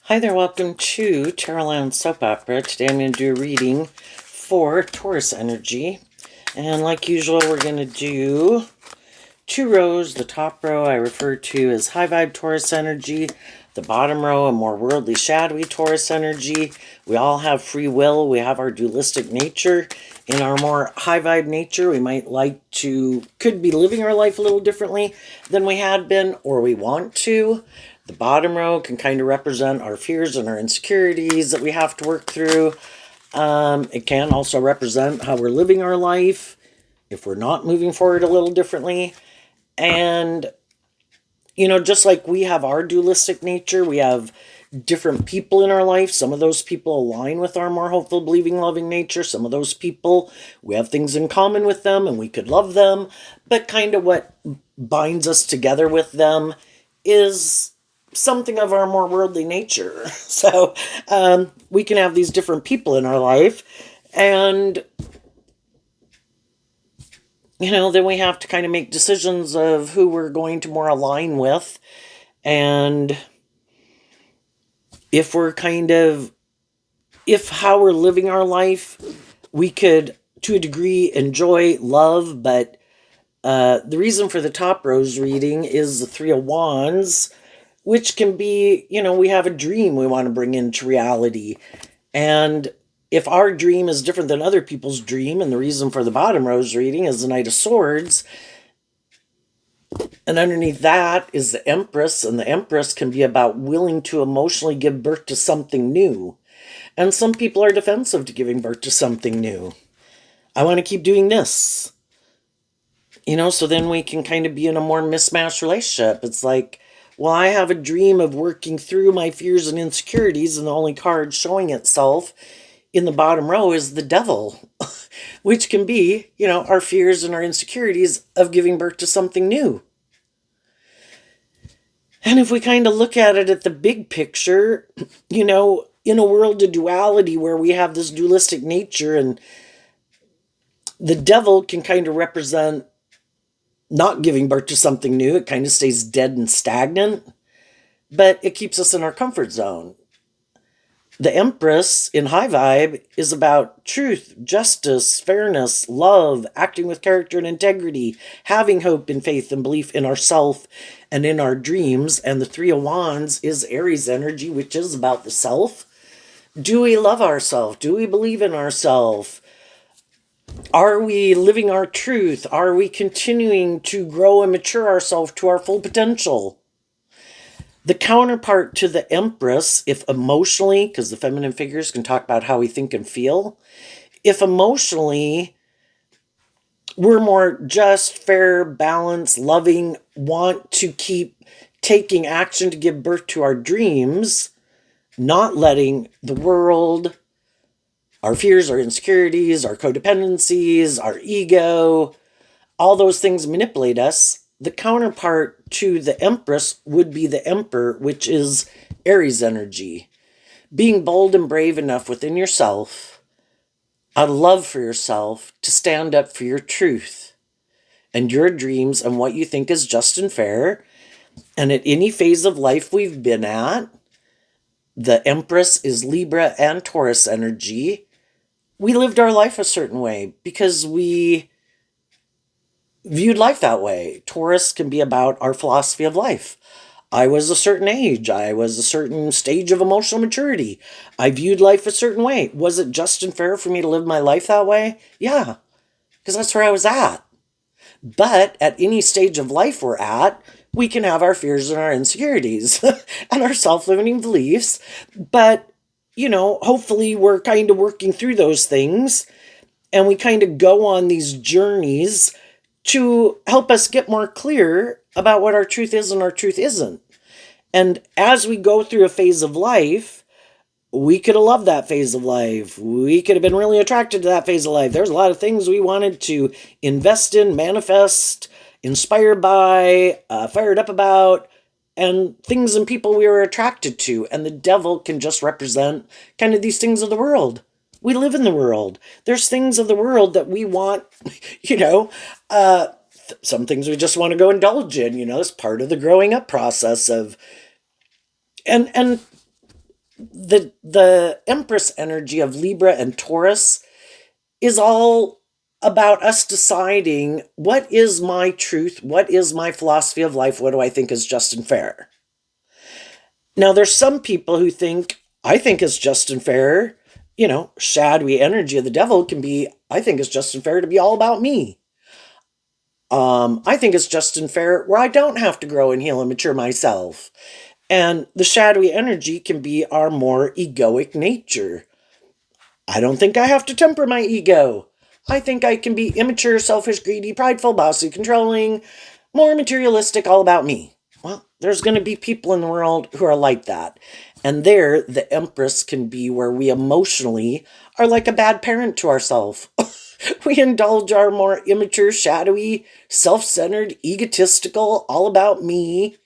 Hi there, welcome to Tarot Soap Opera. Today I'm going to do a reading for Taurus energy. And like usual, we're going to do two rows. The top row I refer to as high vibe Taurus energy. The bottom row, a more worldly, shadowy Taurus energy. We all have free will. We have our dualistic nature. In our more high vibe nature, we could be living our life a little differently than we had been, or we want to. The bottom row can kind of represent our fears and our insecurities that we have to work through. It can also represent how we're living our life if we're not moving forward a little differently. And, just like we have our dualistic nature, we have different people in our life. Some of those people align with our more hopeful, believing, loving nature. Some of those people, we have things in common with them and we could love them. But kind of what binds us together with them is something of our more worldly nature. So we can have these different people in our life. And then we have to kind of make decisions of who we're going to more align with. And if how we're living our life, we could, to a degree, enjoy love. But the reason for the top rose reading is the Three of Wands, which can be, we have a dream we want to bring into reality. And if our dream is different than other people's dream, and the reason for the bottom rose reading is the Knight of Swords, and underneath that is the Empress, and the Empress can be about willing to emotionally give birth to something new. And some people are defensive to giving birth to something new. I want to keep doing this. So then we can kind of be in a more mismatched relationship. It's like, well, I have a dream of working through my fears and insecurities, and the only card showing itself in the bottom row is the Devil, which can be, our fears and our insecurities of giving birth to something new. And if we kind of look at it at the big picture, in a world of duality where we have this dualistic nature, and the Devil can kind of represent not giving birth to something new. It kind of stays dead and stagnant, but it keeps us in our comfort zone. The Empress in high vibe is about truth, justice, fairness, love, acting with character and integrity, having hope and faith and belief in ourself and in our dreams. And the Three of Wands is Aries energy, which is about the self. Do we love ourselves? Do we believe in ourselves? Are we living our truth? Are we continuing to grow and mature ourselves to our full potential? The counterpart to the Empress, if emotionally, because the feminine figures can talk about how we think and feel, if emotionally we're more just, fair, balanced, loving, want to keep taking action to give birth to our dreams, not letting the world, our fears, our insecurities, our codependencies, our ego, all those things manipulate us. The counterpart to the Empress would be the Emperor, which is Aries energy. Being bold and brave enough within yourself, out of love for yourself, to stand up for your truth and your dreams and what you think is just and fair. And at any phase of life we've been at, the Empress is Libra and Taurus energy. We lived our life a certain way because we viewed life that way. Taurus can be about our philosophy of life. I was a certain age. I was a certain stage of emotional maturity. I viewed life a certain way. Was it just and fair for me to live my life that way? Yeah, because that's where I was at. But at any stage of life we're at, we can have our fears and our insecurities and our self-limiting beliefs. But, hopefully we're kind of working through those things, and we kind of go on these journeys to help us get more clear about what our truth is and our truth isn't. And as we go through a phase of life, we could have loved that phase of life. We could have been really attracted to that phase of life. There's a lot of things we wanted to invest in, manifest, inspired by, fired up about, and things and people we were attracted to. And the Devil can just represent kind of these things of the world. We live in the world. There's things of the world that we want, some things we just want to go indulge in, it's part of the growing up process of, and the Empress energy of Libra and Taurus is all about us deciding what is my truth, what is my philosophy of life, what do I think is just and fair. Now, there's some people who think, I think it's just and fair. Shadowy energy of the devil can be, I think it's just and fair to be all about me. I think it's just and fair where I don't have to grow and heal and mature myself. And the shadowy energy can be our more egoic nature. I don't think I have to temper my ego. I think I can be immature, selfish, greedy, prideful, bossy, controlling, more materialistic, all about me. Well, there's going to be people in the world who are like that. And there, the Empress can be where we emotionally are like a bad parent to ourselves. We indulge our more immature, shadowy, self-centered, egotistical, all about me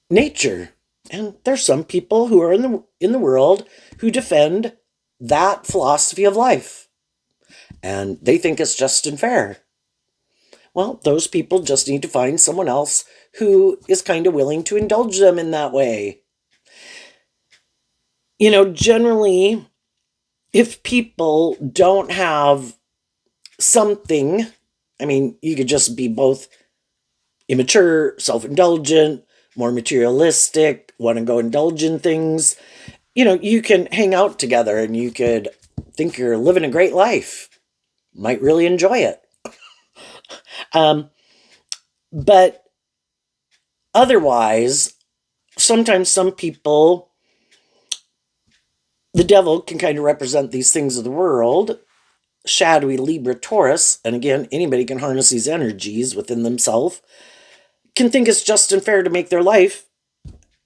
nature. And there's some people who are in the world who defend that philosophy of life. And they think it's just and fair. Well, those people just need to find someone else who is kind of willing to indulge them in that way. Generally, if people don't have something, I mean, you could just be both immature, self-indulgent, more materialistic, want to go indulge in things. You can hang out together and you could think you're living a great life. Might really enjoy it. But otherwise, sometimes some people, the devil can kind of represent these things of the world, shadowy Libra Taurus, and again, anybody can harness these energies within themselves, can think it's just and fair to make their life.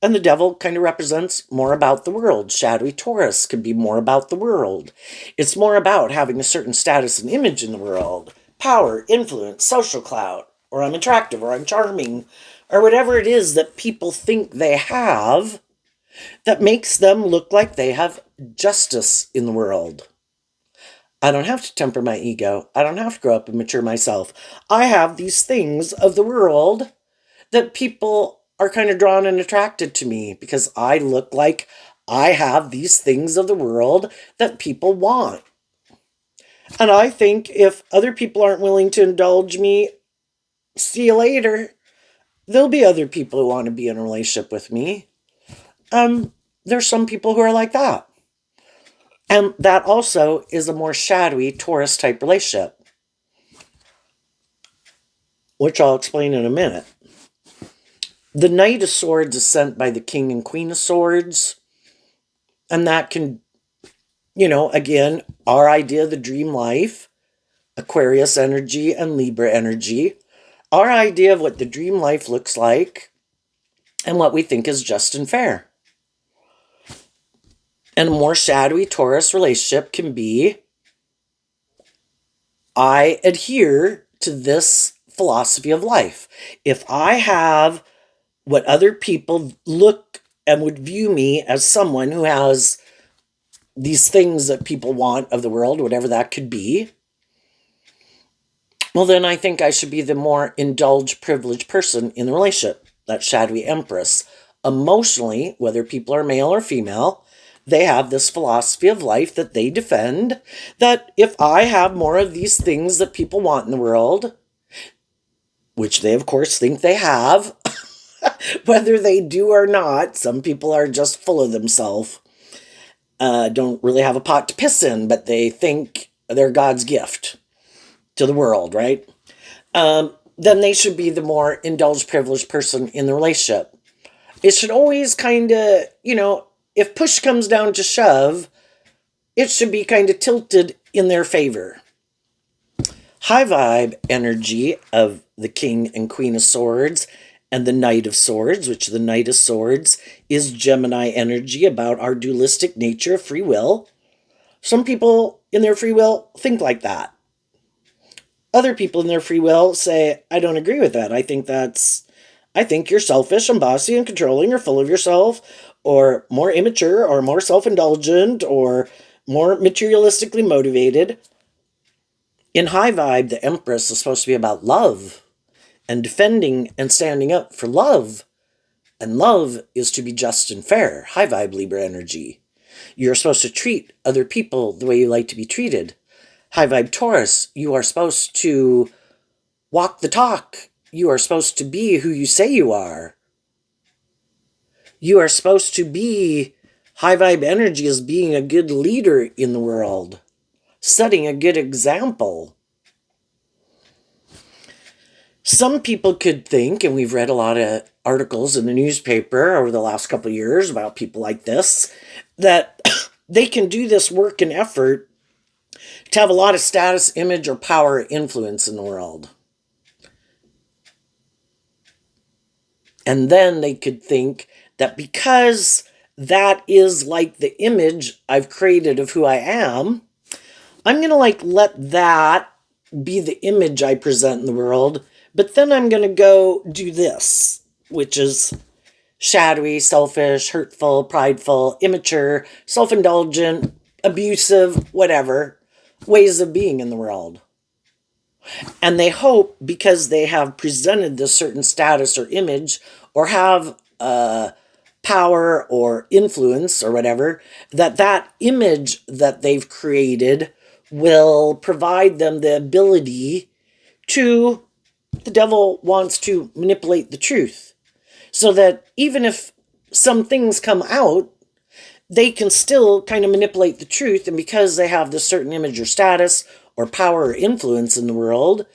And the devil kind of represents more about the world. Shadowy Taurus could be more about the world. It's more about having a certain status and image in the world. Power, influence, social clout, or I'm attractive, or I'm charming, or whatever it is that people think they have that makes them look like they have justice in the world. I don't have to temper my ego. I don't have to grow up and mature myself. I have these things of the world that people are kind of drawn and attracted to me because I look like I have these things of the world that people want. And I think if other people aren't willing to indulge me, see you later. There'll be other people who want to be in a relationship with me. There's some people who are like that. And that also is a more shadowy Taurus type relationship, which I'll explain in a minute. The Knight of Swords is sent by the King and Queen of Swords. And that can, again, our idea of the dream life, Aquarius energy and Libra energy, our idea of what the dream life looks like and what we think is just and fair. And a more shadowy Taurus relationship can be, I adhere to this philosophy of life. If I have what other people look and would view me as someone who has these things that people want of the world, whatever that could be, well, then I think I should be the more indulged, privileged person in the relationship, that shadowy Empress. Emotionally, whether people are male or female, they have this philosophy of life that they defend, that if I have more of these things that people want in the world, which they of course think they have, whether they do or not, some people are just full of themselves, don't really have a pot to piss in, but they think they're God's gift to the world, right? Then they should be the more indulged, privileged person in the relationship. It should always kind of, if push comes down to shove, it should be kind of tilted in their favor. High vibe energy of the King and Queen of Swords and the Knight of Swords, which the Knight of Swords is Gemini energy about our dualistic nature of free will. Some people in their free will think like that. Other people in their free will say, I don't agree with that. I think you're selfish and bossy and controlling or full of yourself or more immature or more self-indulgent or more materialistically motivated. In high vibe, the Empress is supposed to be about love and defending and standing up for love And love is to be just and fair, high vibe Libra energy. You're supposed to treat other people the way you like to be treated. High vibe Taurus, you are supposed to walk the talk. You are supposed to be who you say you are. You are supposed to be high vibe energy as being a good leader in the world, setting a good example. Some people could think, and we've read a lot of articles in the newspaper over the last couple of years about people like this, that they can do this work and effort to have a lot of status, image, or power or influence in the world. And then they could think that because that is like the image I've created of who I am, I'm going to let that be the image I present in the world. But then I'm going to go do this, which is shadowy, selfish, hurtful, prideful, immature, self-indulgent, abusive, whatever, ways of being in the world. And they hope because they have presented this certain status or image or have power or influence or whatever, that image that they've created will provide them the ability to, the devil wants to manipulate the truth. So that even if some things come out, they can still kind of manipulate the truth. And because they have this certain image or status or power or influence in the world,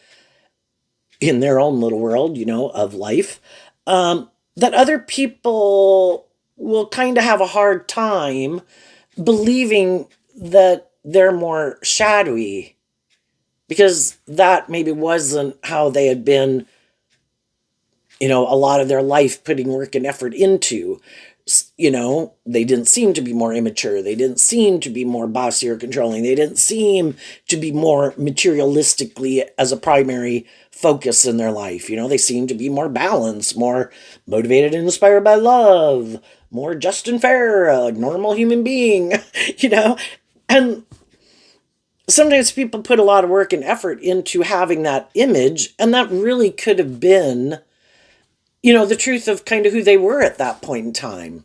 in their own little world, of life, that other people will kind of have a hard time believing that they're more shadowy because that maybe wasn't how they had been, a lot of their life putting work and effort into. They didn't seem to be more immature. They didn't seem to be more bossy or controlling. They didn't seem to be more materialistically as a primary focus in their life. They seemed to be more balanced, more motivated and inspired by love, more just and fair, a normal human being, And sometimes people put a lot of work and effort into having that image, and that really could have been the truth of kind of who they were at that point in time.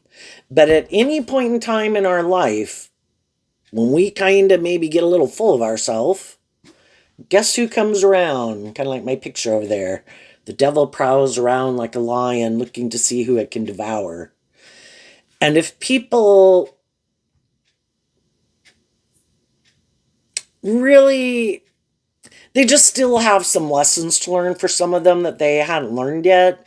But at any point in time in our life, when we kind of maybe get a little full of ourselves, guess who comes around? Kind of like my picture over there. The devil prowls around like a lion looking to see who it can devour. And if people really, they just still have some lessons to learn for some of them that they hadn't learned yet.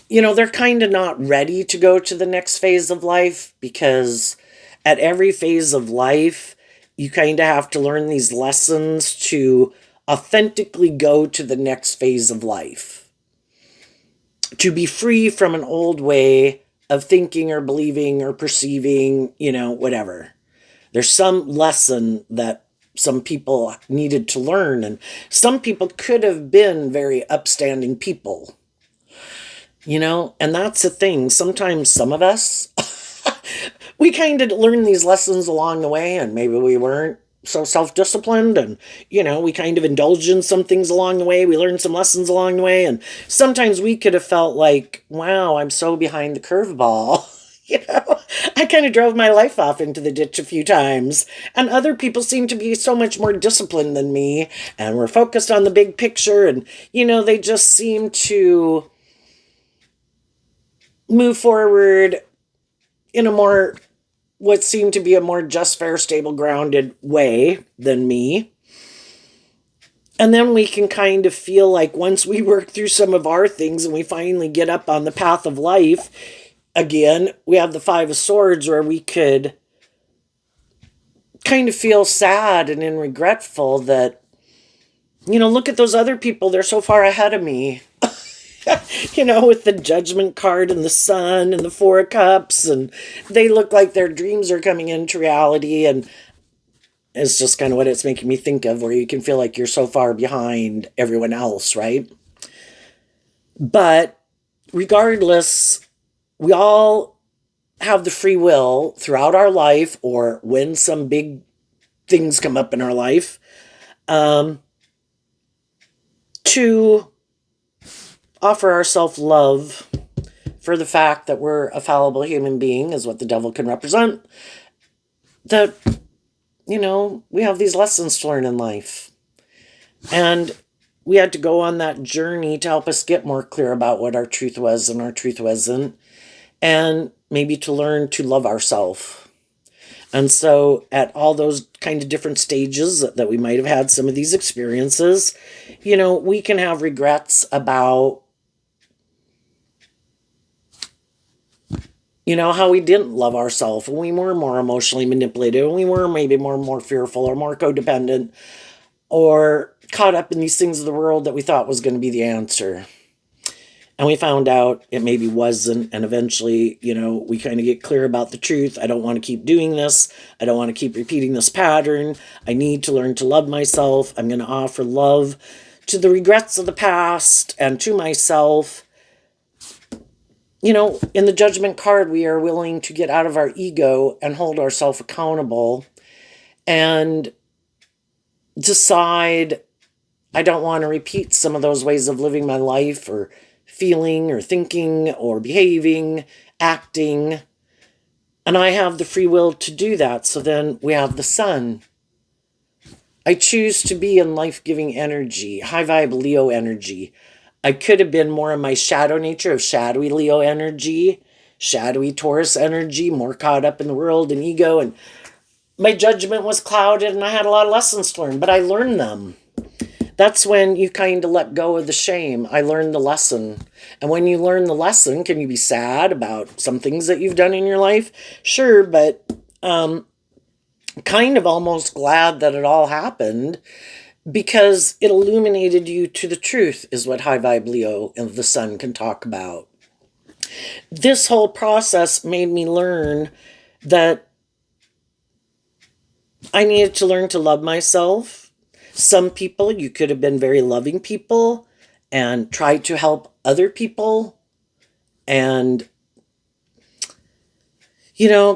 They're kind of not ready to go to the next phase of life because at every phase of life, you kind of have to learn these lessons to authentically go to the next phase of life. To be free from an old way of thinking or believing or perceiving, whatever. There's some lesson that some people needed to learn, and some people could have been very upstanding people. And that's the thing. Sometimes some of us, we kind of learn these lessons along the way, and maybe we weren't so self-disciplined, and, we kind of indulged in some things along the way. We learned some lessons along the way, and sometimes we could have felt like, wow, I'm so behind the curveball. I kind of drove my life off into the ditch a few times, and other people seem to be so much more disciplined than me, and we're focused on the big picture, and, they just seem to move forward in what seemed to be a more just, fair, stable, grounded way than me. And then we can kind of feel like once we work through some of our things and we finally get up on the path of life again, we have the Five of Swords where we could kind of feel sad and regretful that, look at those other people. They're so far ahead of me. With the Judgment card and the Sun and the Four of Cups, and they look like their dreams are coming into reality, and it's just kind of what it's making me think of, where you can feel like you're so far behind everyone else, right? But regardless, we all have the free will throughout our life, or when some big things come up in our life, to offer our self-love for the fact that we're a fallible human being is what the devil can represent. That, we have these lessons to learn in life. And we had to go on that journey to help us get more clear about what our truth was and our truth wasn't. And maybe to learn to love ourselves. And so at all those kind of different stages that we might have had some of these experiences, we can have regrets about, how we didn't love ourselves, and we were more emotionally manipulated, and we were maybe more fearful or more codependent or caught up in these things of the world that we thought was going to be the answer. And we found out it maybe wasn't. And eventually, we kind of get clear about the truth. I don't want to keep doing this. I don't want to keep repeating this pattern. I need to learn to love myself. I'm going to offer love to the regrets of the past and to myself. In the judgment card, we are willing to get out of our ego and hold ourselves accountable and decide I don't want to repeat some of those ways of living my life or feeling or thinking or behaving, acting. And I have the free will to do that. So then we have the sun. I choose to be in life-giving energy, high vibe Leo energy. I could have been more in my shadow nature of shadowy Leo energy, shadowy Taurus energy, more caught up in the world and ego. And my judgment was clouded and I had a lot of lessons to learn, but I learned them. That's when you kind of let go of the shame. I learned the lesson. And when you learn the lesson, can you be sad about some things that you've done in your life? Sure, but kind of almost glad that it all happened because it illuminated you to the truth, is what high vibe Leo and the sun can talk about. This whole process made me learn that I needed to learn to love myself. Some people, you could have been very loving people and tried to help other people and,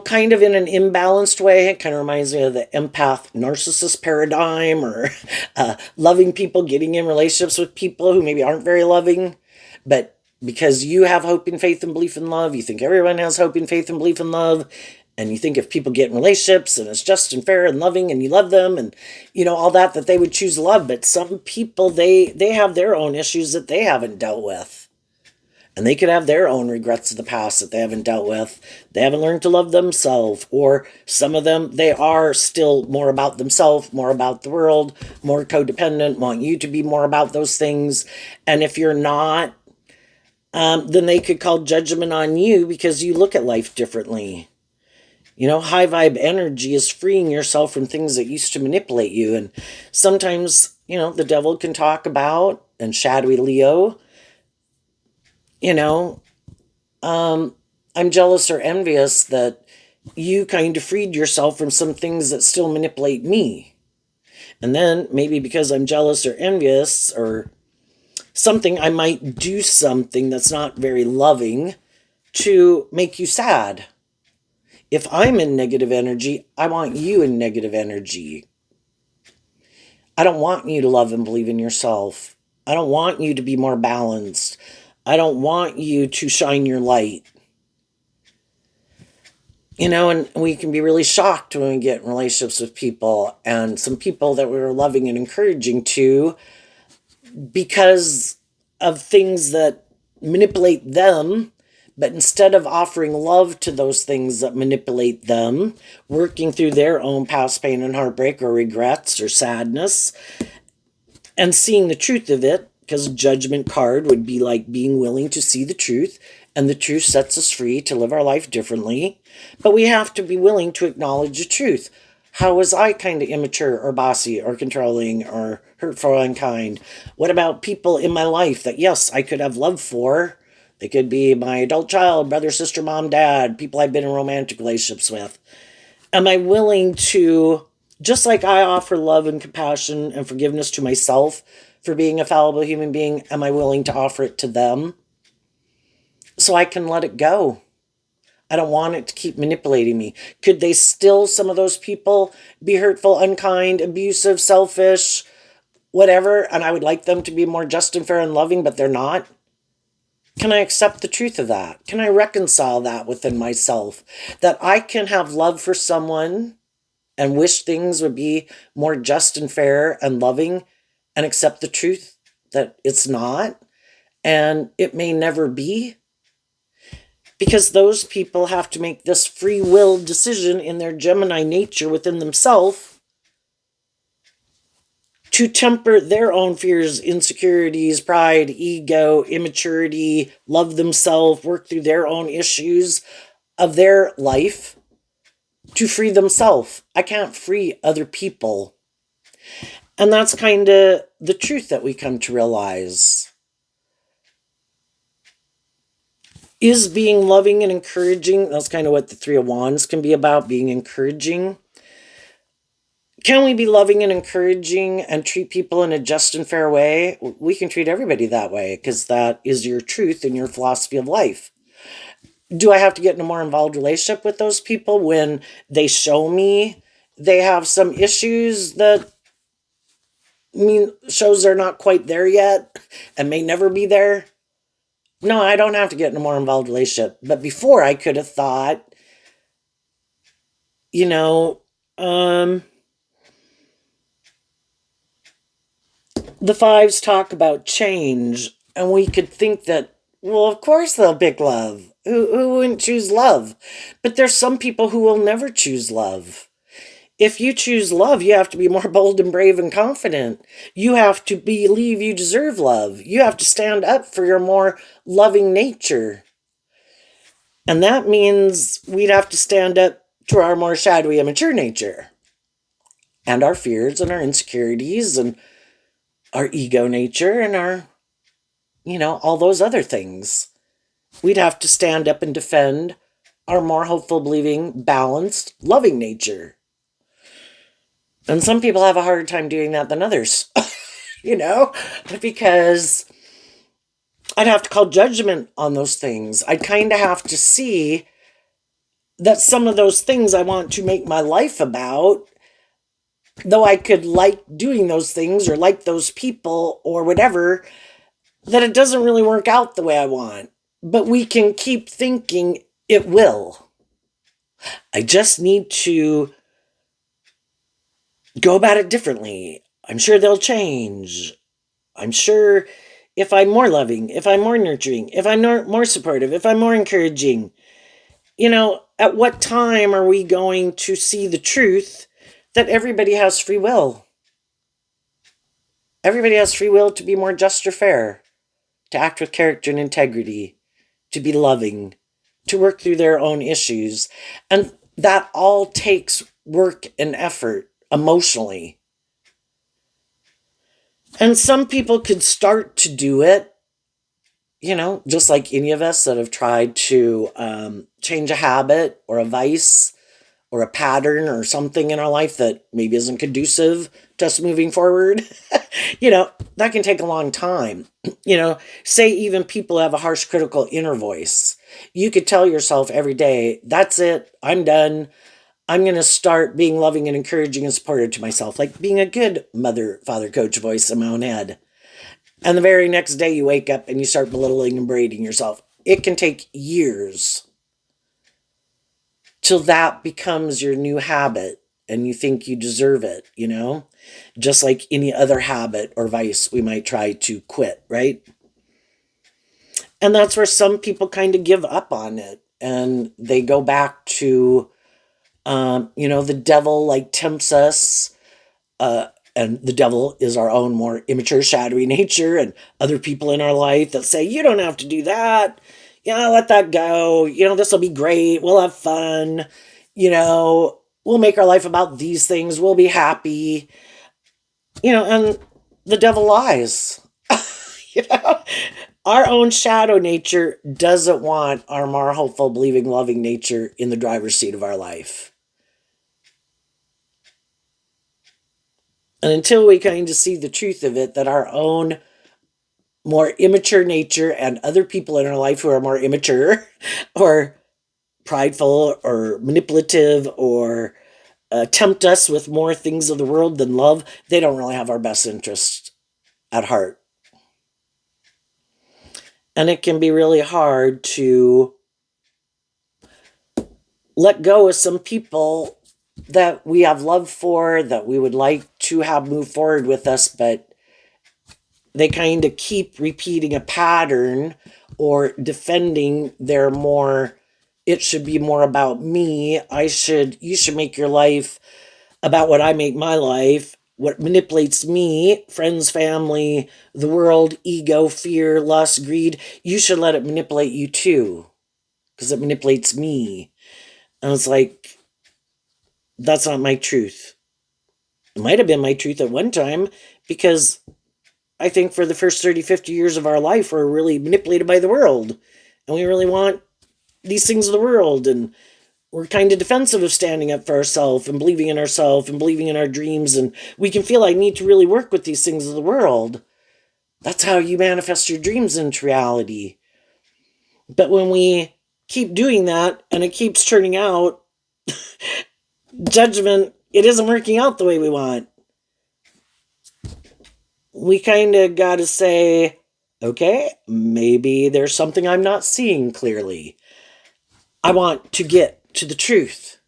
kind of in an imbalanced way. It kind of reminds me of the empath narcissist paradigm or loving people, getting in relationships with people who maybe aren't very loving, but because you have hope and faith and belief in love, you think everyone has hope and faith and belief in love. And you think if people get in relationships and it's just and fair and loving and you love them and, all that they would choose love. But some people, they have their own issues that they haven't dealt with. And they could have their own regrets of the past that they haven't dealt with. They haven't learned to love themselves. Or some of them, they are still more about themselves, more about the world, more codependent, want you to be more about those things. And if you're not, then they could call judgment on you because you look at life differently. High vibe energy is freeing yourself from things that used to manipulate you. And sometimes, the devil can talk about, and shadowy Leo, I'm jealous or envious that you kind of freed yourself from some things that still manipulate me. And then maybe because I'm jealous or envious or something, I might do something that's not very loving to make you sad. If I'm in negative energy, I want you in negative energy. I don't want you to love and believe in yourself. I don't want you to be more balanced. I don't want you to shine your light. And we can be really shocked when we get in relationships with people and some people that we were loving and encouraging to because of things that manipulate them. But instead of offering love to those things that manipulate them, working through their own past pain and heartbreak or regrets or sadness, and seeing the truth of it, because judgment card would be like being willing to see the truth, and the truth sets us free to live our life differently. But we have to be willing to acknowledge the truth. How was I kind of immature or bossy or controlling or hurtful or unkind? What about people in my life that, yes, I could have love for? They could be my adult child, brother, sister, mom, dad, people I've been in romantic relationships with. Am I willing to, just like I offer love and compassion and forgiveness to myself for being a fallible human being, am I willing to offer it to them so I can let it go? I don't want it to keep manipulating me. Could they still, some of those people, be hurtful, unkind, abusive, selfish, whatever, and I would like them to be more just and fair and loving, but they're not? Can I accept the truth of that? Can I reconcile that within myself? That I can have love for someone and wish things would be more just and fair and loving, and accept the truth that it's not and it may never be, because those people have to make this free will decision in their Gemini nature within themselves to temper their own fears, insecurities, pride, ego, immaturity, love themselves, work through their own issues of their life to free themselves. I can't free other people. And that's kind of the truth that we come to realize. Is being loving and encouraging, that's kind of what the Three of Wands can be about, being encouraging. Can we be loving and encouraging and treat people in a just and fair way? We can treat everybody that way because that is your truth and your philosophy of life. Do I have to get in a more involved relationship with those people when they show me they have some issues that shows they're not quite there yet and may never be there? No, I don't have to get in a more involved relationship. But before, I could have thought, you know, the fives talk about change, and we could think that, well, of course they'll pick love. Who wouldn't choose love? But there's some people who will never choose love. If you choose love, you have to be more bold and brave and confident. You have to believe you deserve love. You have to stand up for your more loving nature. And that means we'd have to stand up to our more shadowy, immature nature. And our fears and our insecurities and our ego nature and our, all those other things. We'd have to stand up and defend our more hopeful, believing, balanced, loving nature. And some people have a harder time doing that than others, because I'd have to call judgment on those things. I'd kind of have to see that some of those things I want to make my life about, though I could like doing those things or like those people or whatever, that it doesn't really work out the way I want. But we can keep thinking it will. I just need to go about it differently. I'm sure they'll change. I'm sure if I'm more loving, if I'm more nurturing, if I'm more supportive, if I'm more encouraging, at what time are we going to see the truth that everybody has free will? Everybody has free will to be more just or fair, to act with character and integrity, to be loving, to work through their own issues. And that all takes work and effort emotionally. And some people could start to do it, just like any of us that have tried to change a habit or a vice or a pattern or something in our life that maybe isn't conducive to us moving forward. That can take a long time. Say even people have a harsh, critical inner voice. You could tell yourself every day, that's it, I'm done. I'm going to start being loving and encouraging and supportive to myself, like being a good mother, father, coach voice in my own head. And the very next day you wake up and you start belittling and berating yourself. It can take years till that becomes your new habit and you think you deserve it, just like any other habit or vice we might try to quit, right? And that's where some people kind of give up on it and they go back to, the devil like tempts us, and the devil is our own more immature, shadowy nature and other people in our life that say, you don't have to do that. Let that go. This will be great. We'll have fun. We'll make our life about these things. We'll be happy. And the devil lies. Our own shadow nature doesn't want our more hopeful, believing, loving nature in the driver's seat of our life. And until we kind of see the truth of it, that our own more immature nature and other people in our life who are more immature or prideful or manipulative or tempt us with more things of the world than love, they don't really have our best interest at heart. And it can be really hard to let go of some people that we have love for, that we would like to have move forward with us, but they kind of keep repeating a pattern or defending their more, it should be more about me. You should make your life about what I make my life, what manipulates me, friends, family, the world, ego, fear, lust, greed. You should let it manipulate you too, because it manipulates me. And it's like, that's not my truth. It might have been my truth at one time, because I think for the first 30, 50 years of our life, we're really manipulated by the world. And we really want these things of the world. And we're kind of defensive of standing up for ourselves and believing in ourselves and believing in our dreams. And we can feel I need to really work with these things of the world. That's how you manifest your dreams into reality. But when we keep doing that and it keeps turning out, judgment, it isn't working out the way we want. We kind of got to say, okay, maybe there's something I'm not seeing clearly. I want to get to the truth.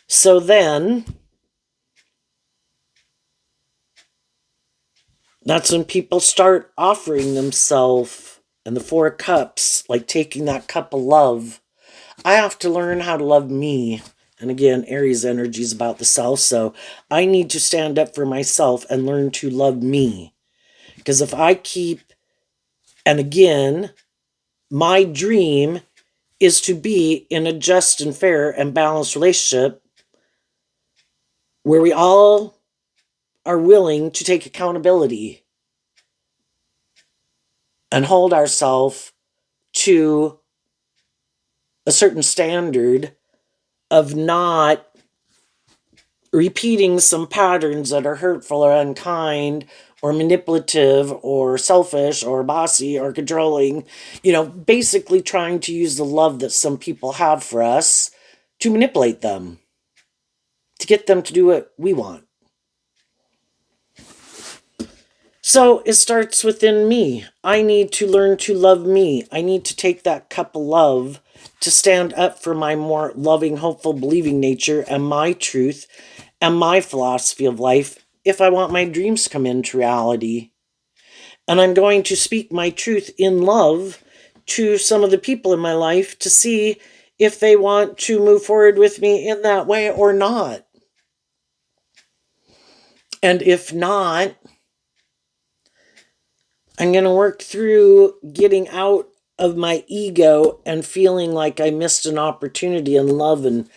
So then, that's when people start offering themselves, and the 4 cups, like taking that cup of love. I have to learn how to love me. And again, Aries energy is about the self, so I need to stand up for myself and learn to love me. Because if I keep, and again, my dream is to be in a just and fair and balanced relationship where we all are willing to take accountability and hold ourselves to a certain standard of not repeating some patterns that are hurtful or unkind or manipulative or selfish or bossy or controlling, basically trying to use the love that some people have for us to manipulate them, to get them to do what we want. So it starts within me. I need to learn to love me. I need to take that cup of love to stand up for my more loving, hopeful, believing nature and my truth and my philosophy of life if I want my dreams to come into reality. And I'm going to speak my truth in love to some of the people in my life to see if they want to move forward with me in that way or not. And if not, I'm going to work through getting out of my ego and feeling like I missed an opportunity in love and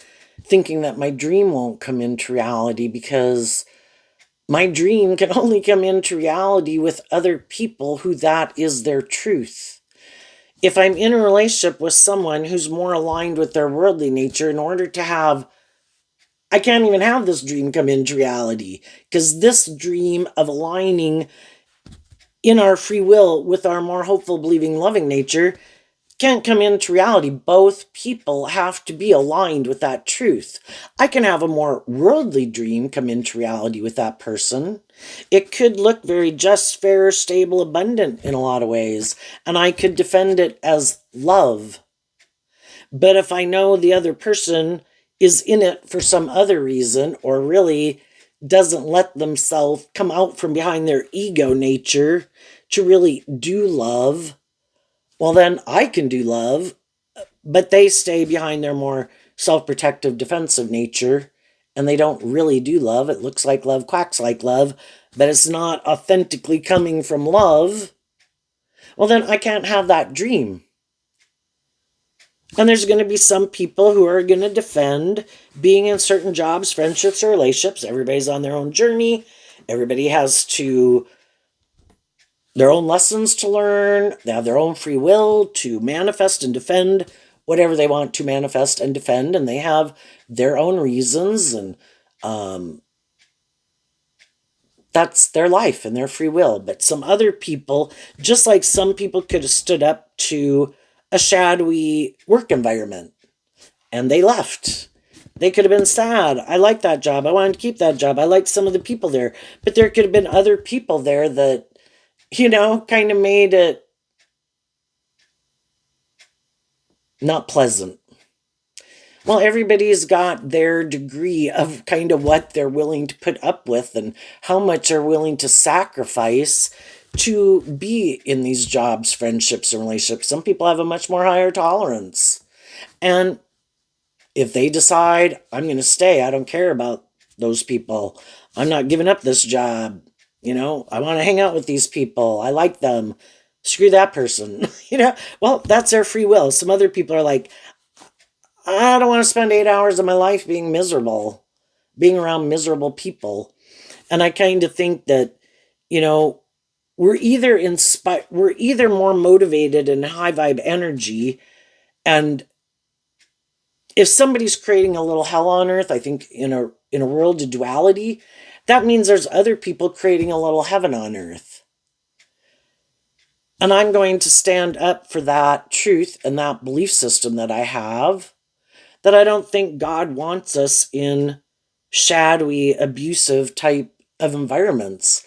thinking that my dream won't come into reality, because my dream can only come into reality with other people who that is their truth. If I'm in a relationship with someone who's more aligned with their worldly nature, in order to have, I can't even have this dream come into reality, because this dream of aligning in our free will with our more hopeful, believing, loving nature can't come into reality. Both people have to be aligned with that truth. I can have a more worldly dream come into reality with that person. It could look very just, fair, stable, abundant in a lot of ways, and I could defend it as love. But if I know the other person is in it for some other reason, or really doesn't let themselves come out from behind their ego nature to really do love, well, then I can do love, but they stay behind their more self-protective, defensive nature, and they don't really do love. It looks like love, quacks like love, but it's not authentically coming from love. Well, then I can't have that dream. And there's going to be some people who are going to defend being in certain jobs, friendships, or relationships. Everybody's on their own journey. Everybody has their own lessons to learn. They have their own free will to manifest and defend whatever they want to manifest and defend. And they have their own reasons. And that's their life and their free will. But some other people, just like some people could have stood up to a shadowy work environment and they left. They could have been sad. I like that job. I wanted to keep that job. I liked some of the people there. But there could have been other people there that kind of made it not pleasant. Well, everybody's got their degree of kind of what they're willing to put up with and how much they're willing to sacrifice to be in these jobs, friendships, and relationships. Some people have a much more higher tolerance. And if they decide, I'm going to stay, I don't care about those people. I'm not giving up this job. I want to hang out with these people. I like them. Screw that person. Well, that's their free will. Some other people are like, I don't want to spend 8 hours of my life being miserable, being around miserable people. And I kind of think that, you know, we're either more motivated and high vibe energy. And if somebody's creating a little hell on earth, I think in a world of duality, that means there's other people creating a little heaven on earth. And I'm going to stand up for that truth and that belief system that I have, that I don't think God wants us in shadowy, abusive type of environments.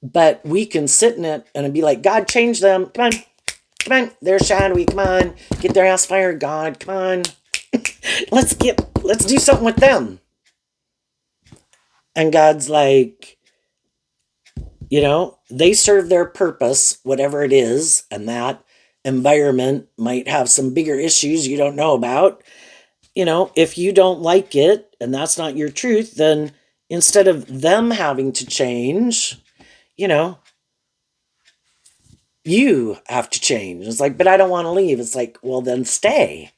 But we can sit in it and be like, God, change them. Come on. They're shadowy. Come on. Get their ass fired, God. Come on. Let's do something with them. And God's like, they serve their purpose, whatever it is, and that environment might have some bigger issues you don't know about. If you don't like it and that's not your truth, then instead of them having to change, you have to change. It's like, but I don't want to leave. It's like, well, then stay.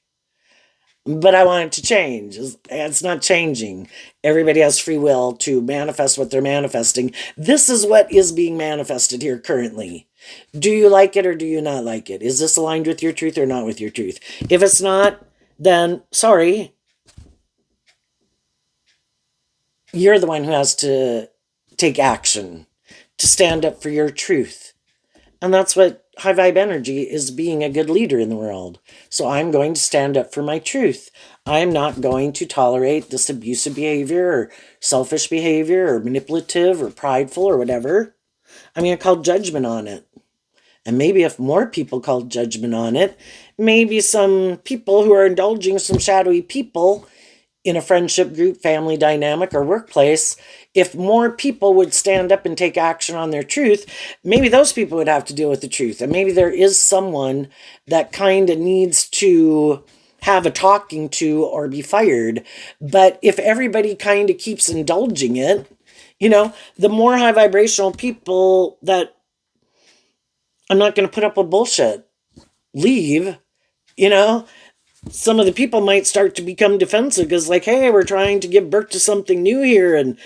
But I want it to change. It's not changing. Everybody has free will to manifest what they're manifesting. This is what is being manifested here currently. Do you like it or do you not like it? Is this aligned with your truth or not with your truth? If it's not, then sorry. You're the one who has to take action, to stand up for your truth. And that's what high vibe energy is, being a good leader in the world. So I'm going to stand up for my truth. I'm not going to tolerate this abusive behavior or selfish behavior or manipulative or prideful or whatever. I'm going to call judgment on it. And maybe if more people called judgment on it, maybe some people who are indulging some shadowy people in a friendship group, family dynamic, or workplace, if more people would stand up and take action on their truth, maybe those people would have to deal with the truth. And maybe there is someone that kind of needs to have a talking to or be fired. But if everybody kind of keeps indulging it, the more high vibrational people that I'm not going to put up with bullshit leave, some of the people might start to become defensive because like, hey, we're trying to give birth to something new here. And,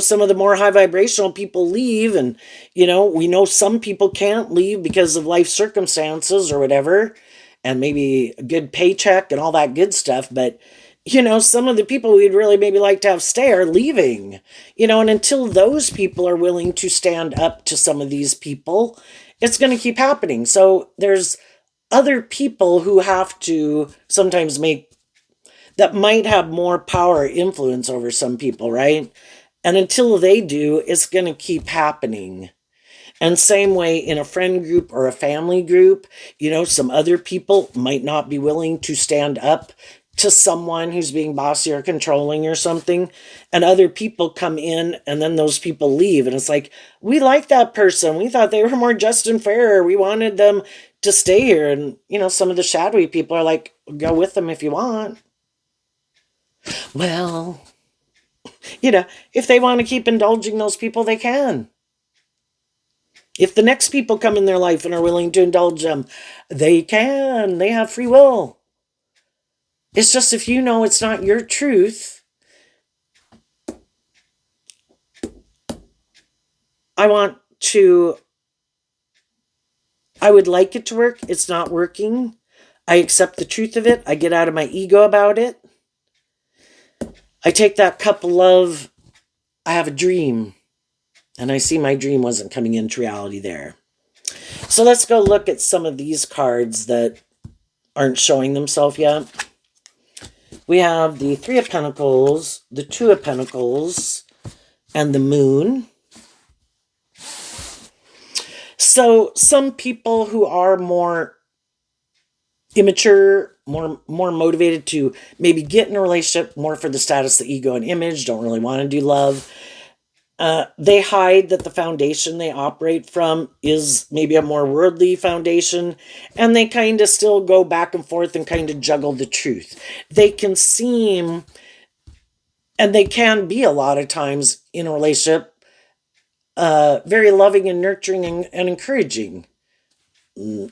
some of the more high vibrational people leave. And, we know some people can't leave because of life circumstances or whatever. And maybe a good paycheck and all that good stuff. But, some of the people we'd really maybe like to have stay are leaving. And until those people are willing to stand up to some of these people, it's going to keep happening. So there's other people who have to sometimes that might have more power or influence over some people, right? And until they do, it's going to keep happening. And same way in a friend group or a family group, some other people might not be willing to stand up to someone who's being bossy or controlling or something. And other people come in and then those people leave. And it's like, we like that person. We thought they were more just and fair. We wanted them to stay here. And, some of the shadowy people are like, go with them if you want. Well, if they want to keep indulging those people, they can. If the next people come in their life and are willing to indulge them, they can. They have free will. It's just if it's not your truth, I would like it to work. It's not working. I accept the truth of it. I get out of my ego about it. I take that couple of, I have a dream. And I see my dream wasn't coming into reality there. So let's go look at some of these cards that aren't showing themselves yet. We have the Three of Pentacles, the Two of Pentacles, and the Moon. So some people who are more immature, more motivated to maybe get in a relationship more for the status, the ego, and image, don't really want to do love. They hide that the foundation they operate from is maybe a more worldly foundation, and they kind of still go back and forth and kind of juggle the truth. They can seem, and they can be a lot of times in a relationship, very loving and nurturing and encouraging.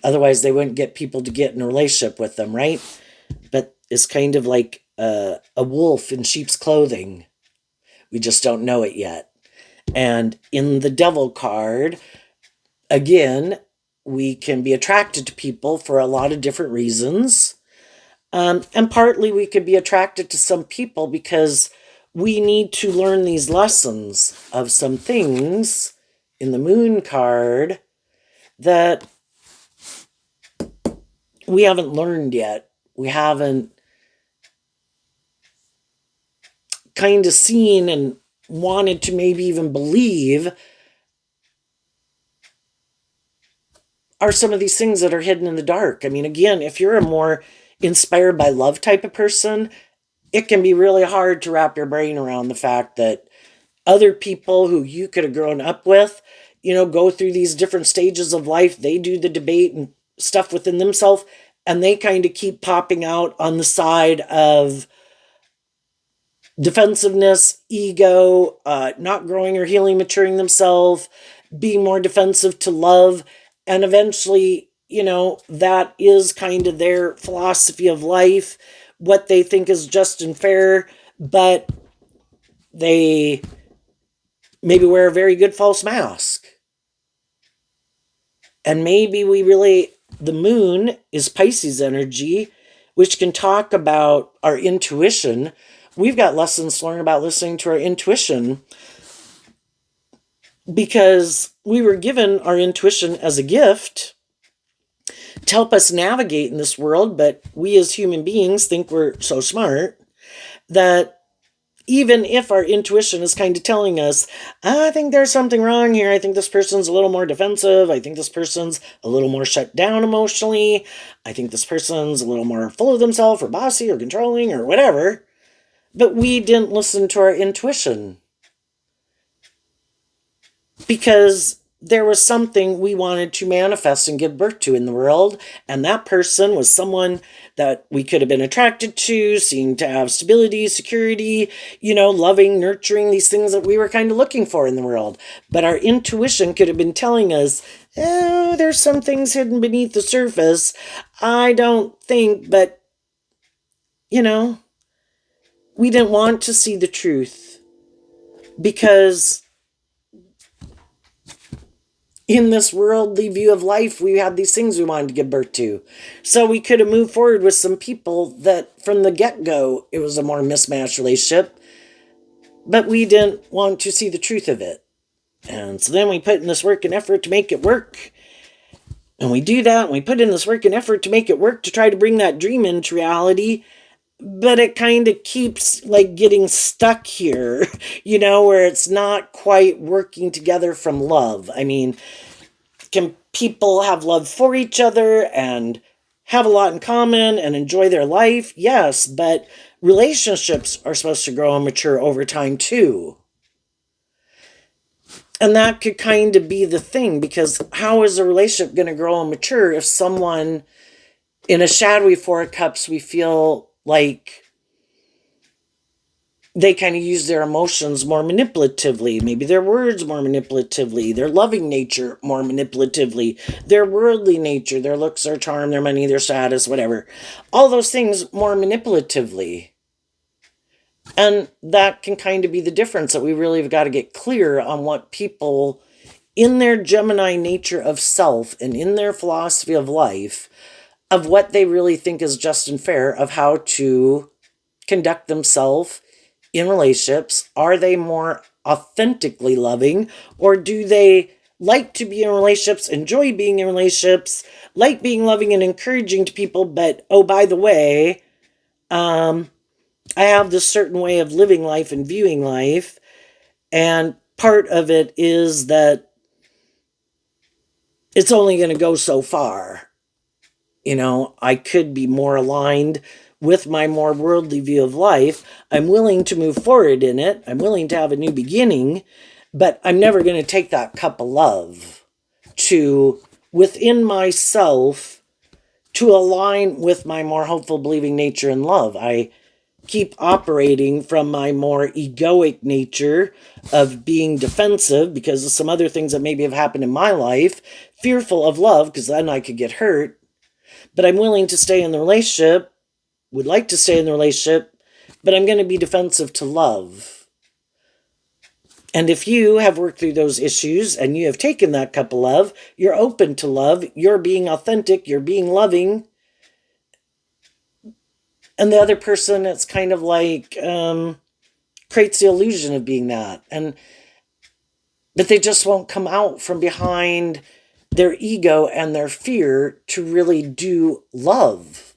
Otherwise, they wouldn't get people to get in a relationship with them, right? But it's kind of like a wolf in sheep's clothing. We just don't know it yet. And in the devil card, again, we can be attracted to people for a lot of different reasons. And partly we could be attracted to some people because we need to learn these lessons of some things in the moon card that we haven't learned yet. We haven't kind of seen and wanted to maybe even believe are some of these things that are hidden in the dark. I mean, again, if you're a more inspired by love type of person, it can be really hard to wrap your brain around the fact that other people who you could have grown up with, go through these different stages of life. They do the debate and stuff within themselves, and they kind of keep popping out on the side of defensiveness, ego, not growing or healing, maturing themselves, being more defensive to love. And eventually, that is kind of their philosophy of life, what they think is just and fair, but they maybe wear a very good false mask. And maybe the moon is Pisces energy, which can talk about our intuition. We've got lessons to learn about listening to our intuition because we were given our intuition as a gift to help us navigate in this world. But we as human beings think we're so smart that even if our intuition is kind of telling us, I think there's something wrong here. I think this person's a little more defensive. I think this person's a little more shut down emotionally. I think this person's a little more full of themselves or bossy or controlling or whatever. But we didn't listen to our intuition because there was something we wanted to manifest and give birth to in the world. And that person was someone that we could have been attracted to, seemed to have stability, security, loving, nurturing, these things that we were kind of looking for in the world. But our intuition could have been telling us, oh, there's some things hidden beneath the surface. I don't think, but, we didn't want to see the truth because in this worldly view of life, we had these things we wanted to give birth to. So we could have moved forward with some people that from the get-go, it was a more mismatched relationship, but we didn't want to see the truth of it. And so then we put in this work and effort to make it work. And we do that, and we put in this work and effort to make it work to try to bring that dream into reality. But it kind of keeps like getting stuck here, where it's not quite working together from love. I mean, can people have love for each other and have a lot in common and enjoy their life? Yes, but relationships are supposed to grow and mature over time too. And that could kind of be the thing, because how is a relationship going to grow and mature if someone in a shadowy Four of Cups, we feel like they kind of use their emotions more manipulatively, maybe their words more manipulatively, their loving nature more manipulatively, their worldly nature, their looks, their charm, their money, their status, whatever. All those things more manipulatively. And that can kind of be the difference, that we really have got to get clear on what people in their Gemini nature of self and in their philosophy of life, of what they really think is just and fair, of how to conduct themselves in relationships. Are they more authentically loving, or do they like to be in relationships, enjoy being in relationships, like being loving and encouraging to people, but oh, by the way, I have this certain way of living life and viewing life, and part of it is that it's only going to go so far. I could be more aligned with my more worldly view of life. I'm willing to move forward in it. I'm willing to have a new beginning, but I'm never going to take that cup of love to within myself to align with my more hopeful, believing nature and love. I keep operating from my more egoic nature of being defensive because of some other things that maybe have happened in my life, fearful of love because then I could get hurt. But I'm willing to stay in the relationship, would like to stay in the relationship, but I'm going to be defensive to love. And if you have worked through those issues and you have taken that cup of love, you're open to love, you're being authentic, you're being loving. And the other person, it's kind of like creates the illusion of being that. But they just won't come out from behind their ego and their fear to really do love.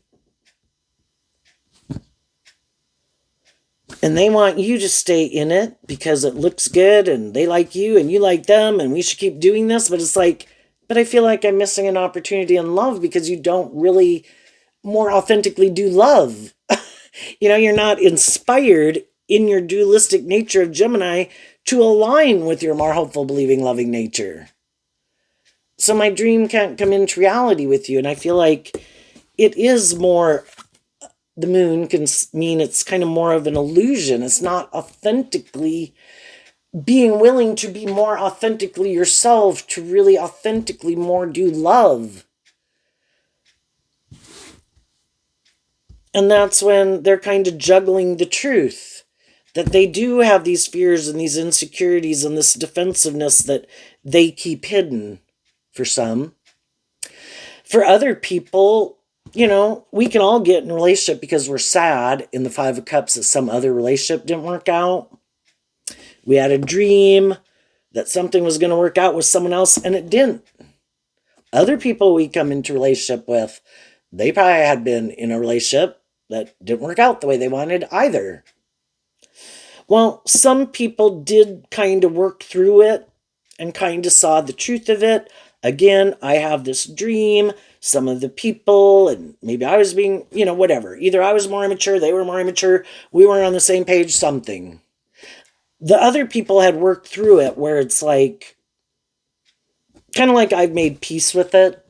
And they want you to stay in it because it looks good and they like you and you like them and we should keep doing this. But it's like, but I feel like I'm missing an opportunity in love because you don't really more authentically do love. You're not inspired in your dualistic nature of Gemini to align with your more hopeful, believing, loving nature. So my dream can't come into reality with you. And I feel like it is more, the moon can mean it's kind of more of an illusion. It's not authentically being willing to be more authentically yourself, to really authentically more do love. And that's when they're kind of juggling the truth, that they do have these fears and these insecurities and this defensiveness that they keep hidden for some. For other people, we can all get in a relationship because we're sad in the Five of Cups that some other relationship didn't work out. We had a dream that something was going to work out with someone else and it didn't. Other people we come into relationship with, they probably had been in a relationship that didn't work out the way they wanted either. Well, some people did kind of work through it and kind of saw the truth of it. Again, I have this dream, some of the people, and maybe I was being, whatever. Either I was more immature, they were more immature, we weren't on the same page, something. The other people had worked through it where it's like, kind of like I've made peace with it,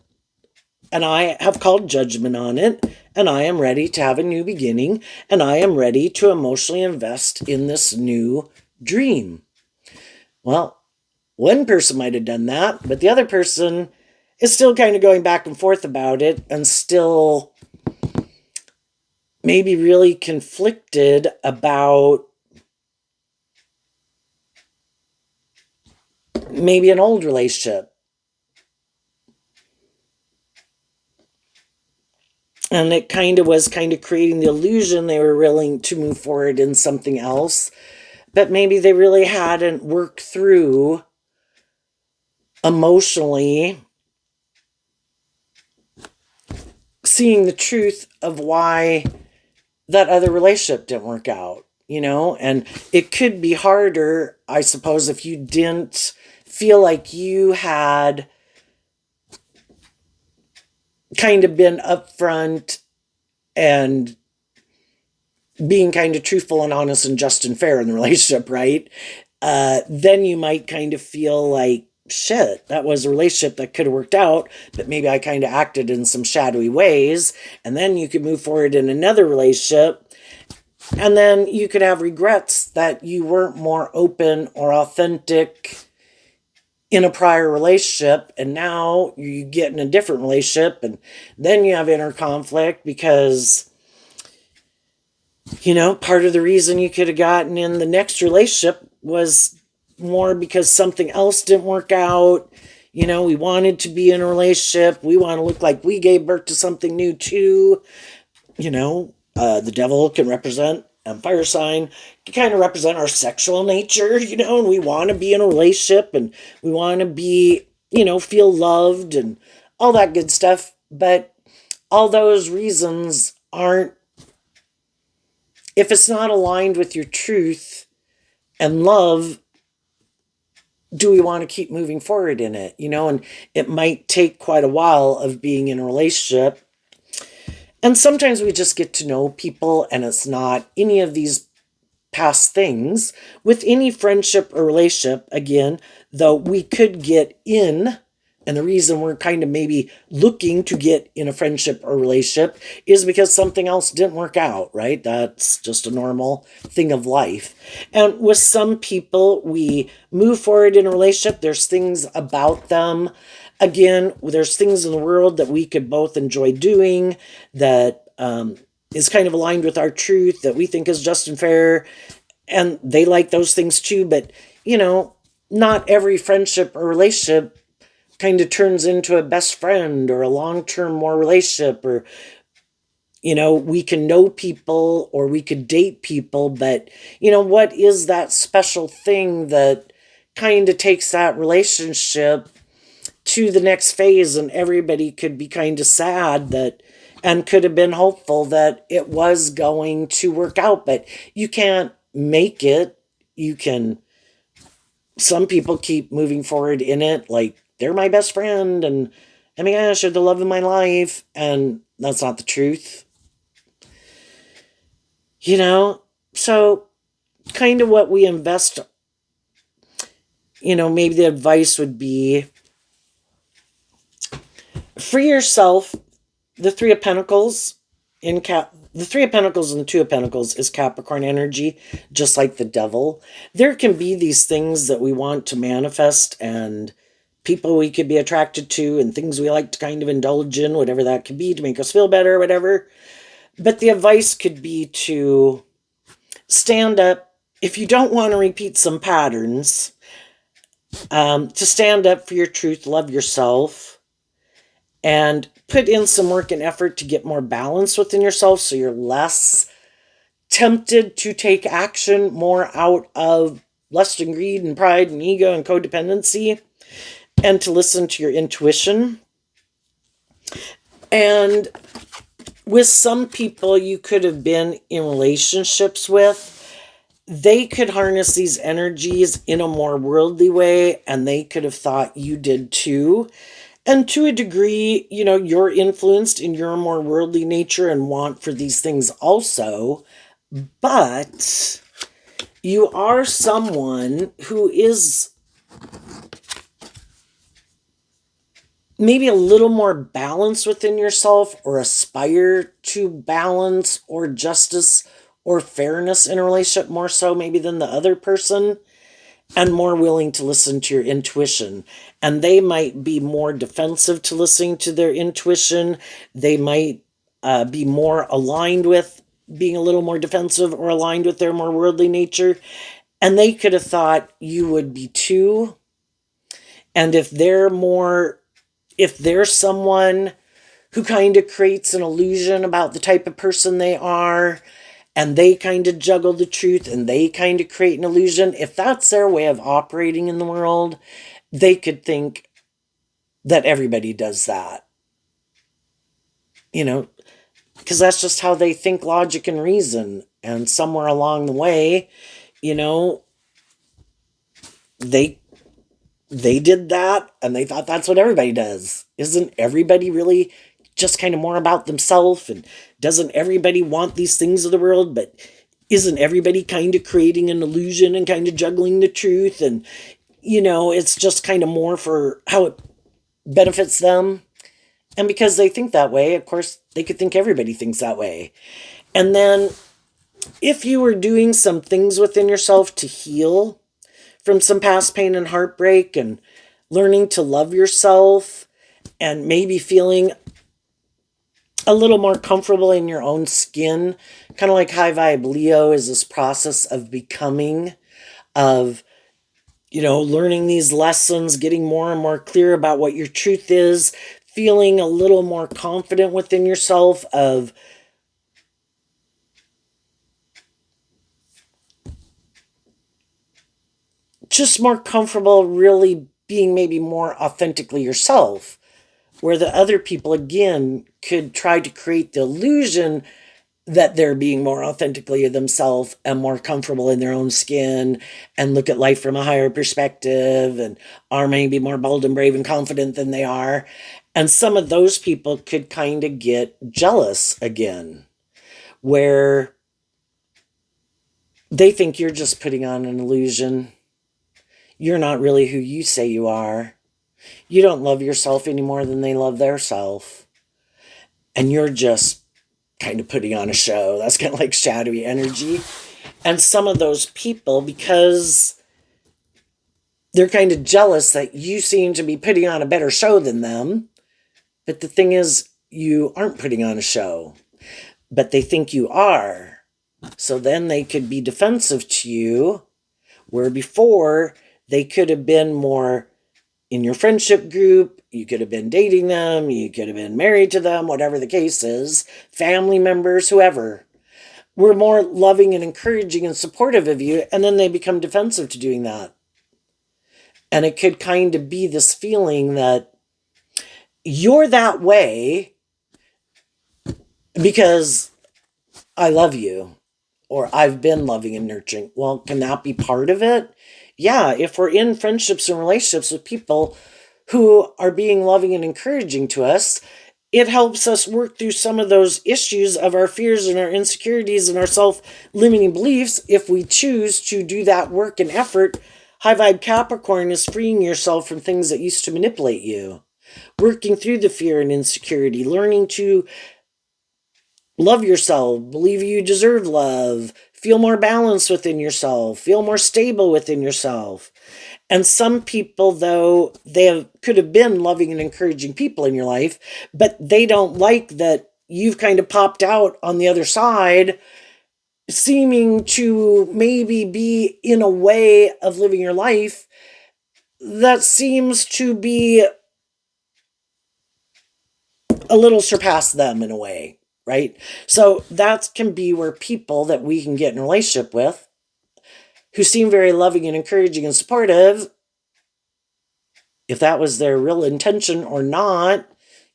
and I have called judgment on it, and I am ready to have a new beginning, and I am ready to emotionally invest in this new dream. Well, one person might have done that, but the other person is still kind of going back and forth about it and still maybe really conflicted about maybe an old relationship. And it kind of was creating the illusion they were willing to move forward in something else, but maybe they really hadn't worked through emotionally seeing the truth of why that other relationship didn't work out, and it could be harder, I suppose, if you didn't feel like you had kind of been upfront and being kind of truthful and honest and just and fair in the relationship, right? Then you might kind of feel like, shit, that was a relationship that could have worked out, but maybe I kind of acted in some shadowy ways. And then you could move forward in another relationship. And then you could have regrets that you weren't more open or authentic in a prior relationship. And now you get in a different relationship. And then you have inner conflict because, part of the reason you could have gotten in the next relationship was more because something else didn't work out. We wanted to be in a relationship. We want to look like we gave birth to something new too. The devil can represent a fire sign, can kind of represent our sexual nature, and we want to be in a relationship and we want to be, feel loved and all that good stuff. But all those reasons aren't, if it's not aligned with your truth and love, do we want to keep moving forward in it? And it might take quite a while of being in a relationship. And sometimes we just get to know people and it's not any of these past things. With any friendship or relationship, again, though, we could get in, and the reason we're kind of maybe looking to get in a friendship or relationship is because something else didn't work out, right? That's just a normal thing of life. And with some people, we move forward in a relationship. There's things about them. Again, there's things in the world that we could both enjoy doing that is kind of aligned with our truth, that we think is just and fair, and they like those things too. But not every friendship or relationship kind of turns into a best friend or a long-term more relationship, or we can know people or we could date people, but what is that special thing that kind of takes that relationship to the next phase? And everybody could be kind of sad that, and could have been hopeful that it was going to work out, but you can't make it. Some people keep moving forward in it like they're my best friend and oh my gosh, they're the love of my life, and that's not the truth. So kind of what we invest, maybe the advice would be, for yourself, the Three of Pentacles the Three of Pentacles and the Two of Pentacles is Capricorn energy, just like the Devil. There can be these things that we want to manifest, and people we could be attracted to, and things we like to kind of indulge in, whatever that could be, to make us feel better or whatever. But the advice could be to stand up. If you don't want to repeat some patterns, to stand up for your truth, love yourself, and put in some work and effort to get more balance within yourself so you're less tempted to take action, more out of lust and greed and pride and ego and codependency, and to listen to your intuition. And with some people you could have been in relationships with, they could harness these energies in a more worldly way, and they could have thought you did too. And to a degree, you're influenced in your more worldly nature and want for these things also. But you are someone who is maybe a little more balanced within yourself, or aspire to balance or justice or fairness in a relationship, more so maybe than the other person, and more willing to listen to your intuition. And they might be more defensive to listening to their intuition. They might be more aligned with being a little more defensive, or aligned with their more worldly nature. And they could have thought you would be too. And if they're someone who kind of creates an illusion about the type of person they are, and they kind of juggle the truth, and they kind of create an illusion, if that's their way of operating in the world, they could think that everybody does that. Because that's just how they think, logic and reason. And somewhere along the way, they did that, and they thought that's what everybody does. Isn't everybody really just kind of more about themselves? And doesn't everybody want these things of the world? But isn't everybody kind of creating an illusion and kind of juggling the truth? And, it's just kind of more for how it benefits them. And because they think that way, of course, they could think everybody thinks that way. And then if you were doing some things within yourself to heal from some past pain and heartbreak, and learning to love yourself, and maybe feeling a little more comfortable in your own skin, kind of like high vibe Leo is this process of becoming, of learning these lessons, getting more and more clear about what your truth is, feeling a little more confident within yourself, of just more comfortable really being maybe more authentically yourself, where the other people again could try to create the illusion that they're being more authentically themselves and more comfortable in their own skin and look at life from a higher perspective and are maybe more bold and brave and confident than they are. And some of those people could kind of get jealous again, where they think you're just putting on an illusion. You're not really who you say you are. You don't love yourself any more than they love their self. And you're just kind of putting on a show. That's kind of like shadowy energy. And some of those people, because they're kind of jealous that you seem to be putting on a better show than them. But the thing is, you aren't putting on a show. But they think you are. So then they could be defensive to you, where before they could have been more in your friendship group. You could have been dating them. You could have been married to them, whatever the case is. Family members, whoever. We're more loving and encouraging and supportive of you. And then they become defensive to doing that. And it could kind of be this feeling that you're that way because I love you. Or I've been loving and nurturing. Well, can that be part of it? Yeah, if we're in friendships and relationships with people who are being loving and encouraging to us, it helps us work through some of those issues of our fears and our insecurities and our self-limiting beliefs. If we choose to do that work and effort, high vibe Capricorn is freeing yourself from things that used to manipulate you. Working through the fear and insecurity, learning to love yourself, believe you deserve love, feel more balanced within yourself, feel more stable within yourself. And some people, though, could have been loving and encouraging people in your life, but they don't like that you've kind of popped out on the other side, seeming to maybe be in a way of living your life that seems to be a little surpass them in a way. Right? So that can be where people that we can get in a relationship with who seem very loving and encouraging and supportive, if that was their real intention or not,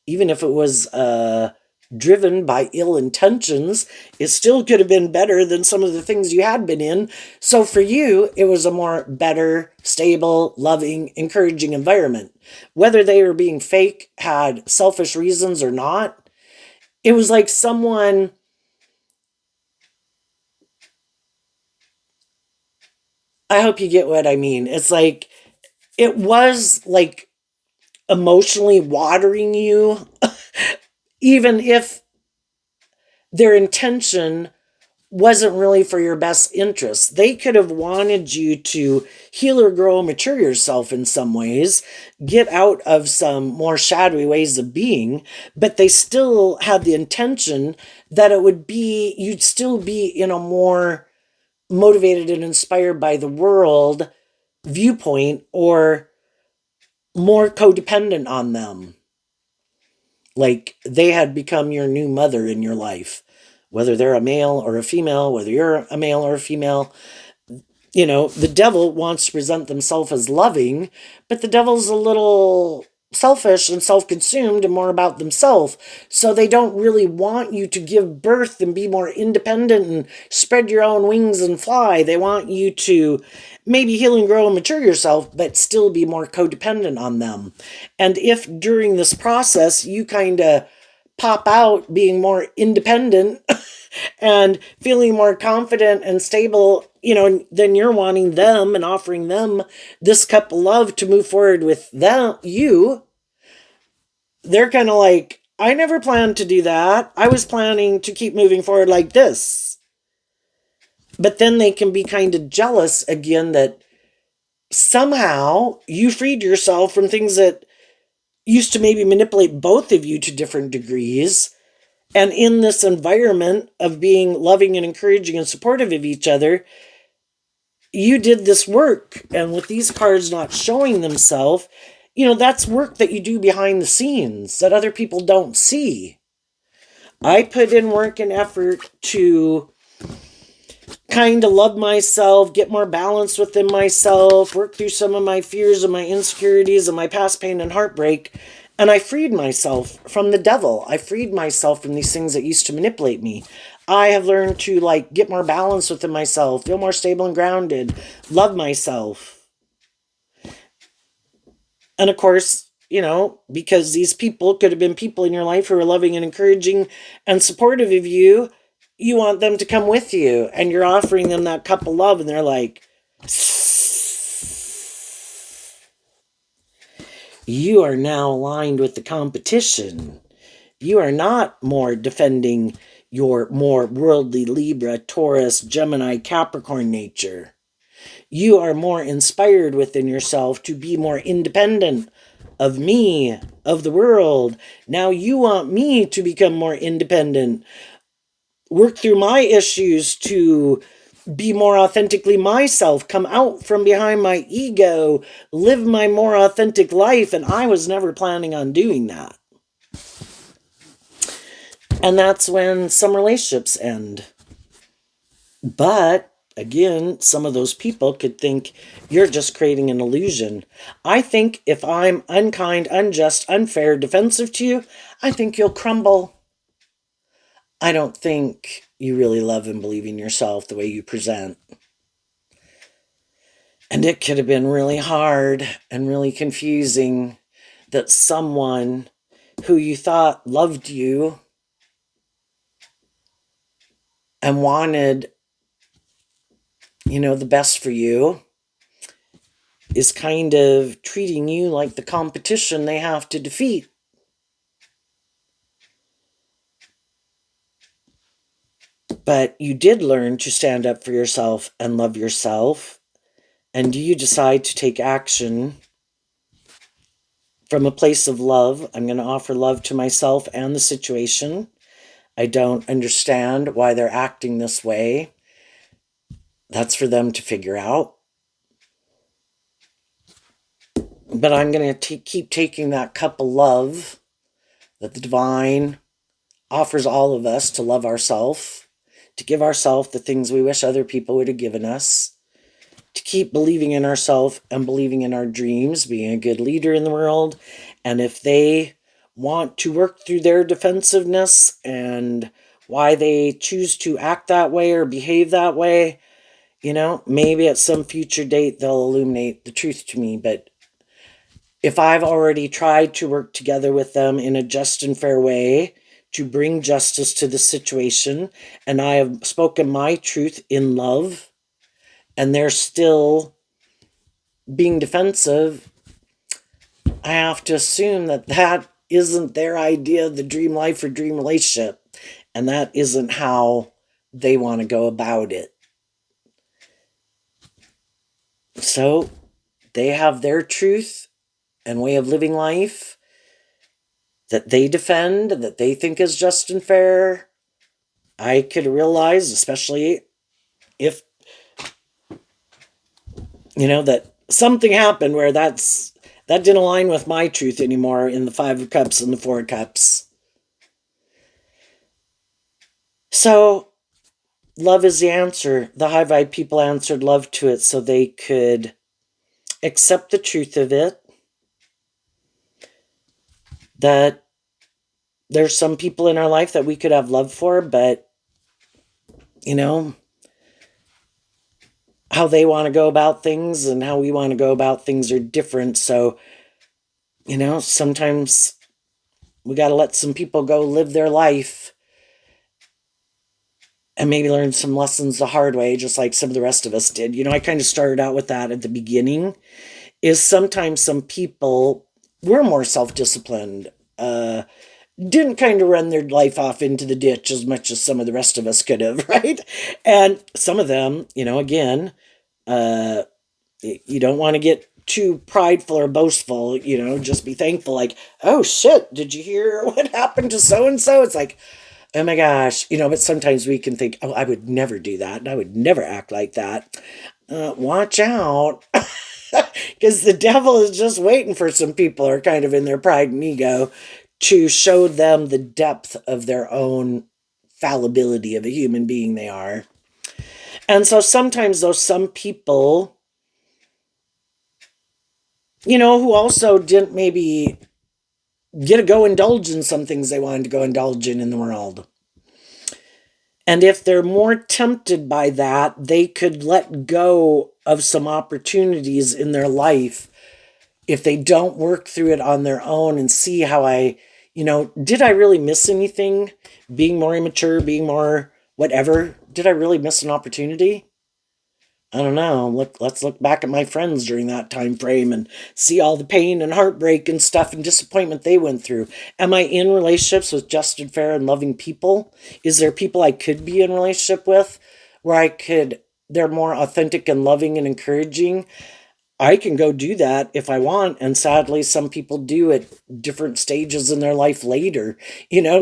even if it was driven by ill intentions, it still could have been better than some of the things you had been in. So for you, it was a more better, stable, loving, encouraging environment. Whether they were being fake, had selfish reasons or not, it was like someone, I hope you get what I mean. It's like, it was like emotionally watering you, even if their intention wasn't really for your best interest. They could have wanted you to heal or grow, mature yourself in some ways, get out of some more shadowy ways of being, but they still had the intention that you'd still be in a more motivated and inspired by the world viewpoint, or more codependent on them. Like they had become your new mother in your life, whether they're a male or a female, whether you're a male or a female. You know, the devil wants to present themselves as loving, but the devil's a little selfish and self-consumed and more about themselves. So they don't really want you to give birth and be more independent and spread your own wings and fly. They want you to maybe heal and grow and mature yourself, but still be more codependent on them. And if during this process you kind of pop out being more independent and feeling more confident and stable, you know, then you're wanting them and offering them this cup of love to move forward with you. They're kind of like, I never planned to do that. I was planning to keep moving forward like this. But then they can be kind of jealous again that somehow you freed yourself from things that used to maybe manipulate both of you to different degrees. And in this environment of being loving and encouraging and supportive of each other, you did this work. And with these cards not showing themselves, you know, that's work that you do behind the scenes that other people don't see. I put in work and effort to kind of love myself, get more balance within myself, work through some of my fears and my insecurities and my past pain and heartbreak. And I freed myself from the devil. I freed myself from these things that used to manipulate me. I have learned to like get more balance within myself, feel more stable and grounded, love myself. And of course, because these people could have been people in your life who are loving and encouraging and supportive of you, you want them to come with you, and you're offering them that cup of love, and they're like, you are now aligned with the competition. You are not more defending your more worldly Libra, Taurus, Gemini, Capricorn nature. You are more inspired within yourself to be more independent of me, of the world. Now you want me to become more independent, work through my issues to be more authentically myself, come out from behind my ego, live my more authentic life. And I was never planning on doing that. And that's when some relationships end. But again, some of those people could think you're just creating an illusion. I think if I'm unkind, unjust, unfair, defensive to you, I think you'll crumble. I don't think you really love and believe in yourself the way you present. And it could have been really hard and really confusing that someone who you thought loved you and wanted, the best for you is kind of treating you like the competition they have to defeat. But you did learn to stand up for yourself and love yourself. And you decide to take action from a place of love. I'm going to offer love to myself and the situation. I don't understand why they're acting this way. That's for them to figure out. But I'm going to keep taking that cup of love that the divine offers all of us to love ourselves, to give ourselves the things we wish other people would have given us, to keep believing in ourselves and believing in our dreams, being a good leader in the world. And if they want to work through their defensiveness and why they choose to act that way or behave that way, maybe at some future date they'll illuminate the truth to me. But if I've already tried to work together with them in a just and fair way to bring justice to the situation, and I have spoken my truth in love, and they're still being defensive, I have to assume that that isn't their idea of the dream life or dream relationship, and that isn't how they want to go about it. So they have their truth and way of living life that they defend, that they think is just and fair. I could realize, especially if, that something happened where that didn't align with my truth anymore in the 5 of Cups and the 4 of Cups. So love is the answer. The high vibe people answered love to it so they could accept the truth of it, that there's some people in our life that we could have love for, but how they want to go about things and how we want to go about things are different. So, sometimes we got to let some people go live their life and maybe learn some lessons the hard way, just like some of the rest of us did. I kind of started out with that at the beginning, is sometimes some people were more self-disciplined, didn't kind of run their life off into the ditch as much as some of the rest of us could have, right? And some of them, again, you don't want to get too prideful or boastful, just be thankful, like, oh shit, did you hear what happened to so-and-so? It's like, oh my gosh, but sometimes we can think, oh, I would never do that, and I would never act like that. Watch out, because the devil is just waiting for some people who are kind of in their pride and ego to show them the depth of their own fallibility of a human being they are. And so sometimes those some people, who also didn't maybe get to go indulge in some things they wanted to go indulge in the world. And if they're more tempted by that, they could let go of some opportunities in their life if they don't work through it on their own and see how did I really miss anything? Being more immature, being more whatever. Did I really miss an opportunity? I don't know. Let's look back at my friends during that time frame and see all the pain and heartbreak and stuff and disappointment they went through. Am I in relationships with just and fair and loving people? Is there people I could be in relationship with where they're more authentic and loving and encouraging? I can go do that if I want, and sadly some people do at different stages in their life later.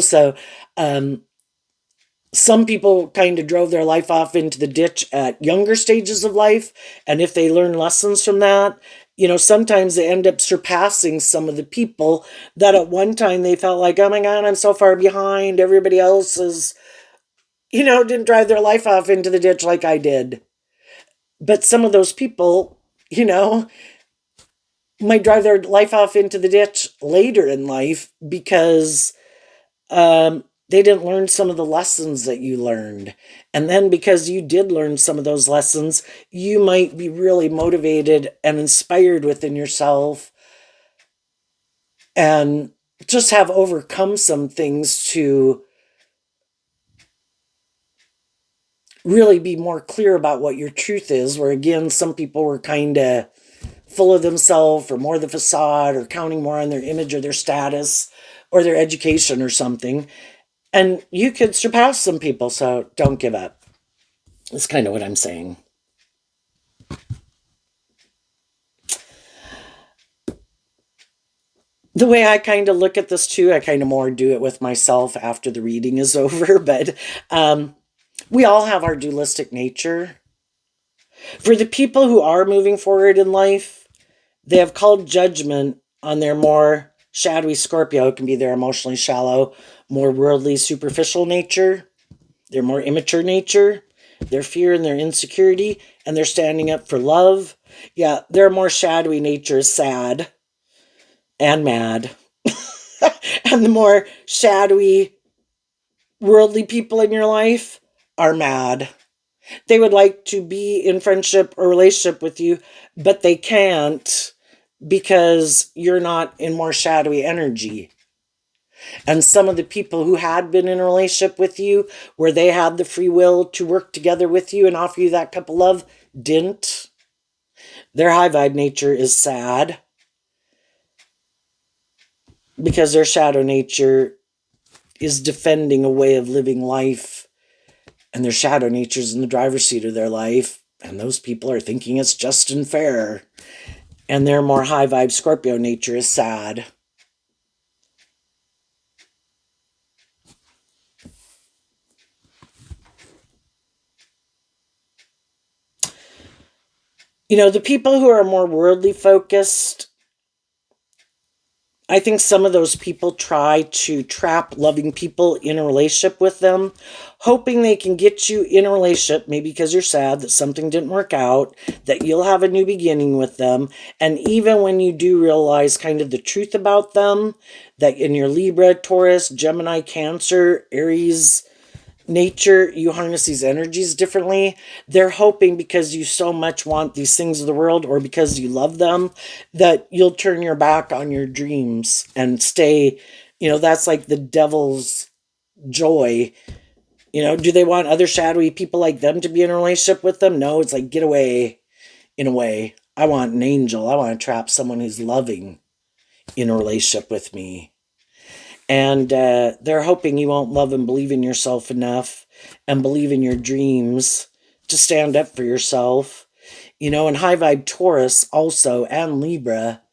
So um some people kind of drove their life off into the ditch at younger stages of life. And if they learn lessons from that, sometimes they end up surpassing some of the people that at one time they felt like, oh my God, I'm so far behind. Everybody else didn't drive their life off into the ditch like I did. But some of those people, might drive their life off into the ditch later in life because they didn't learn some of the lessons that you learned. And then because you did learn some of those lessons, you might be really motivated and inspired within yourself and just have overcome some things to really be more clear about what your truth is. Where again, some people were kind of full of themselves or more the facade or counting more on their image or their status or their education or something. And you could surpass some people, so don't give up. That's kind of what I'm saying. The way I kind of look at this too, I kind of more do it with myself after the reading is over, but we all have our dualistic nature. For the people who are moving forward in life, they have called judgment on their more shadowy Scorpio. It can be their emotionally shallow, more worldly, superficial nature, their more immature nature, their fear and their insecurity, and they're standing up for love. Yeah, their more shadowy nature is sad and mad. And the more shadowy, worldly people in your life are mad. They would like to be in friendship or relationship with you, but they can't because you're not in more shadowy energy. And some of the people who had been in a relationship with you, where they had the free will to work together with you and offer you that cup of love, didn't. Their high vibe nature is sad because their shadow nature is defending a way of living life, and their shadow nature is in the driver's seat of their life, and those people are thinking it's just and fair. And their more high vibe Scorpio nature is sad. The people who are more worldly focused, I think some of those people try to trap loving people in a relationship with them, hoping they can get you in a relationship, maybe because you're sad that something didn't work out, that you'll have a new beginning with them. And even when you do realize kind of the truth about them, that in your Libra, Taurus, Gemini, Cancer, Aries nature, you harness these energies differently. They're hoping because you so much want these things of the world or because you love them that you'll turn your back on your dreams and stay, that's like the devil's joy. Do they want other shadowy people like them to be in a relationship with them? No, it's like, get away. In a way, I want an angel. I want to trap someone who's loving in a relationship with me. And they're hoping you won't love and believe in yourself enough and believe in your dreams to stand up for yourself. And high vibe Taurus also and Libra,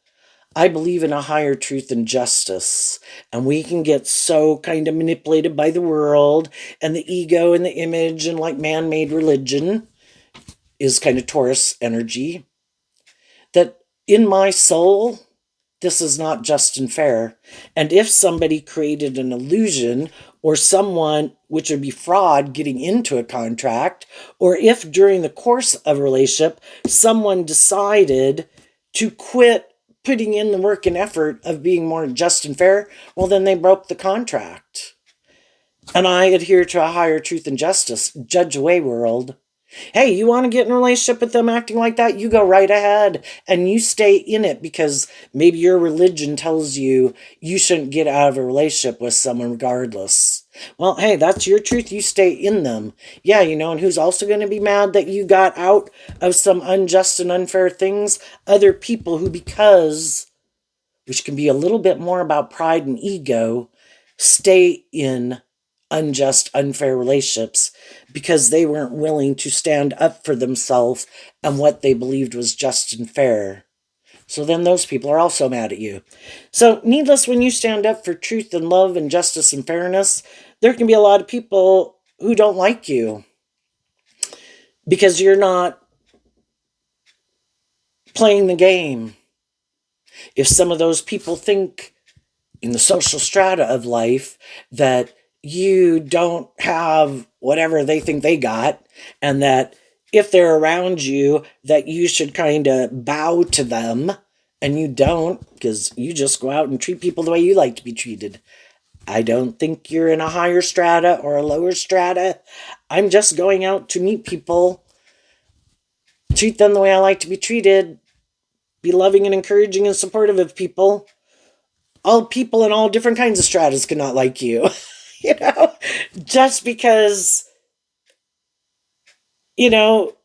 I believe in a higher truth and justice. And we can get so kind of manipulated by the world and the ego and the image and like man-made religion is kind of Taurus energy. That in my soul, this is not just and fair. And if somebody created an illusion or someone, which would be fraud, getting into a contract, or if during the course of a relationship, someone decided to quit putting in the work and effort of being more just and fair, well, then they broke the contract. And I adhere to a higher truth and justice. Judge away, world. Hey, you want to get in a relationship with them acting like that? You go right ahead and you stay in it because maybe your religion tells you you shouldn't get out of a relationship with someone regardless. Well, hey, that's your truth. You stay in them. Yeah, and who's also going to be mad that you got out of some unjust and unfair things? Other people who, because, which can be a little bit more about pride and ego, stay in unjust, unfair relationships because they weren't willing to stand up for themselves and what they believed was just and fair. So then those people are also mad at you. So, needless, when you stand up for truth and love and justice and fairness, there can be a lot of people who don't like you because you're not playing the game. If some of those people think in the social strata of life that you don't have whatever they think they got, and that if they're around you that you should kind of bow to them, and you don't because you just go out and treat people the way you like to be treated. I don't think you're in a higher strata or a lower strata. I'm just going out to meet people, treat them the way I like to be treated, be loving and encouraging and supportive of people. All people in all different kinds of stratas cannot like you. you know, just because, you know,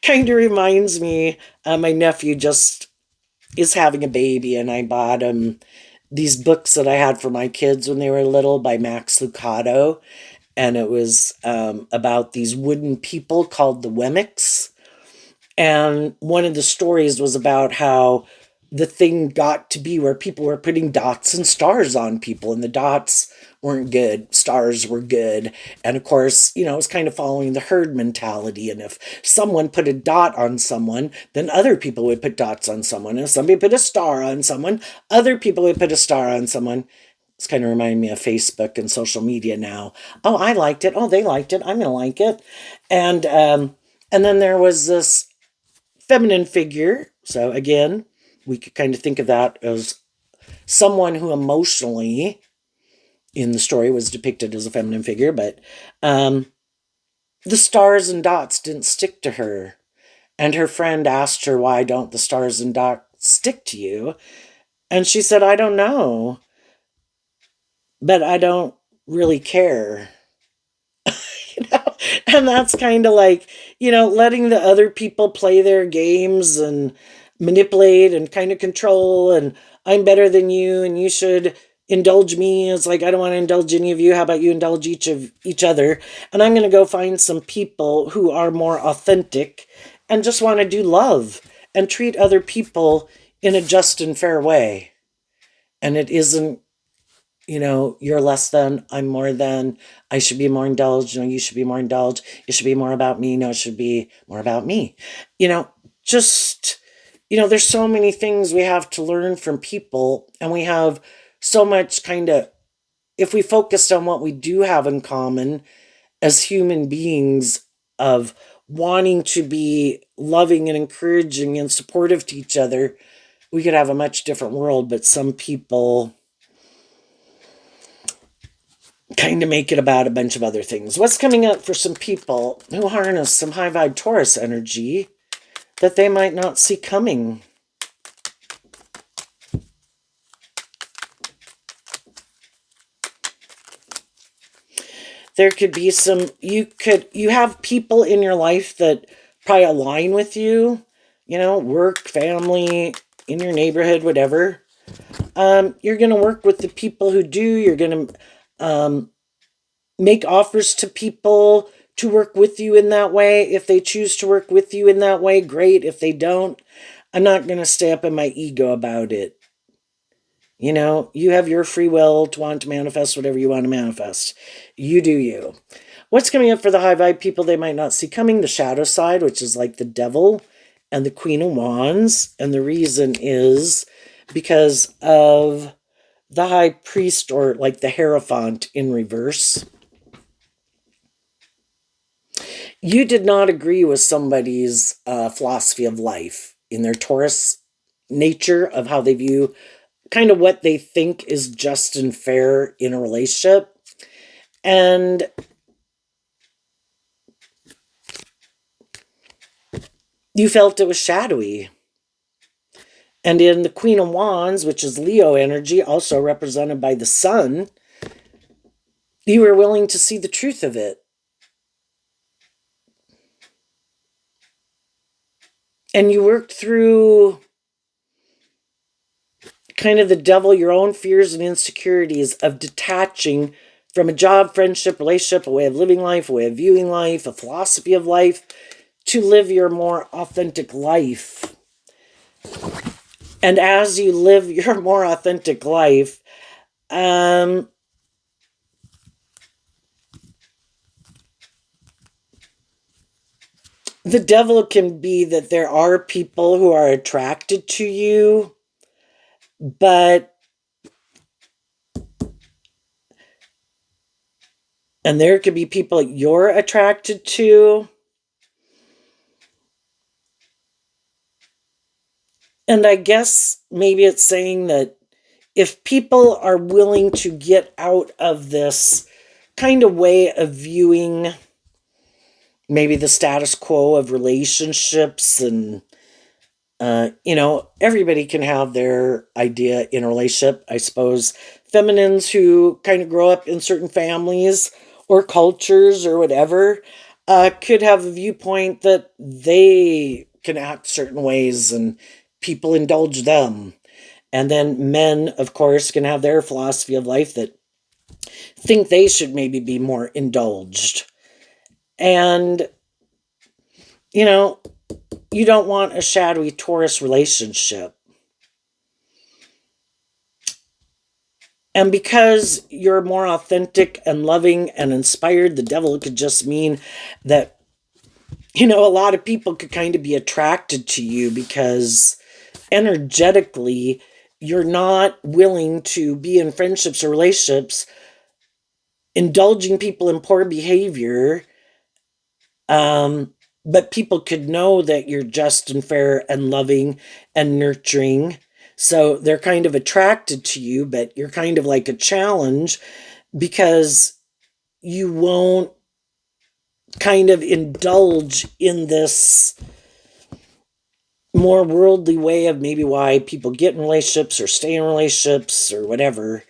kind of reminds me, my nephew just is having a baby, and I bought him these books that I had for my kids when they were little by Max Lucado. And it was about these wooden people called the Wemmicks. And one of the stories was about how the thing got to be where people were putting dots and stars on people, and the dots weren't good, stars were good. And of course, it was kind of following the herd mentality. And if someone put a dot on someone, then other people would put dots on someone. And if somebody put a star on someone, other people would put a star on someone. It's kind of reminding me of Facebook and social media now. Oh, I liked it. Oh, they liked it. I'm going to like it. And then there was this feminine figure. So again, we could kind of think of that as someone who emotionally, in the story, was depicted as a feminine figure, but the stars and dots didn't stick to her. And her friend asked her, why don't the stars and dots stick to you? And she said, I don't know, but I don't really care. you know? And that's kind of like, letting the other people play their games and manipulate and kind of control, and I'm better than you and you should indulge me. It's like, I don't want to indulge any of you. How about you indulge each other? And I'm going to go find some people who are more authentic and just want to do love and treat other people in a just and fair way. And it isn't, you're less than, I'm more than, I should be more indulged, you should be more indulged, it should be more about me, no, it should be more about me. Just, there's so many things we have to learn from people, and we have so much if we focused on what we do have in common as human beings, of wanting to be loving and encouraging and supportive to each other, we could have a much different world. But some people kind of make it about a bunch of other things. What's coming up for some people who harness some high vibe Taurus energy that they might not see coming? There could be you have people in your life that probably align with you, work, family, in your neighborhood, whatever. You're going to work with the people who do. You're going to make offers to people to work with you in that way. If they choose to work with you in that way, great. If they don't, I'm not going to stay up in my ego about it. You have your free will to want to manifest whatever you want to manifest. You do you. What's coming up for the high vibe people they might not see coming? The shadow side, which is like the devil and the Queen of Wands. And the reason is because of the high priest, or like the Hierophant in reverse. You did not agree with somebody's philosophy of life in their Taurus nature of how they view kind of what they think is just and fair in a relationship. And you felt it was shadowy. And in the Queen of Wands, which is Leo energy, also represented by the sun, you were willing to see the truth of it. And you worked through kind of the devil, your own fears and insecurities of detaching from a job, friendship, relationship, a way of living life, a way of viewing life, a philosophy of life, to live your more authentic life. And as you live your more authentic life, the devil can be that there are people who are attracted to you, but, and there could be people you're attracted to. And I guess maybe it's saying that if people are willing to get out of this kind of way of viewing maybe the status quo of relationships, and everybody can have their idea in a relationship. I suppose feminines who kind of grow up in certain families or cultures or whatever could have a viewpoint that they can act certain ways and people indulge them. And then men, of course, can have their philosophy of life that think they should maybe be more indulged. And, you know, you don't want a shadowy Taurus relationship. And because you're more authentic and loving and inspired, the devil could just mean that, a lot of people could kind of be attracted to you because energetically, you're not willing to be in friendships or relationships indulging people in poor behavior. But people could know that you're just and fair and loving and nurturing. So they're kind of attracted to you, but you're kind of like a challenge because you won't kind of indulge in this more worldly way of maybe why people get in relationships or stay in relationships or whatever.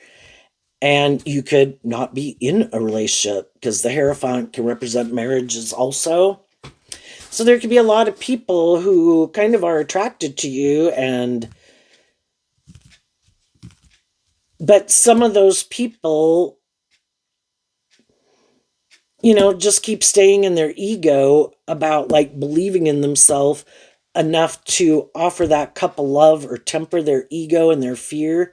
And you could not be in a relationship because the Hierophant can represent marriages also. So there could be a lot of people who kind of are attracted to you, but some of those people, just keep staying in their ego about like believing in themselves enough to offer that couple love or temper their ego and their fear.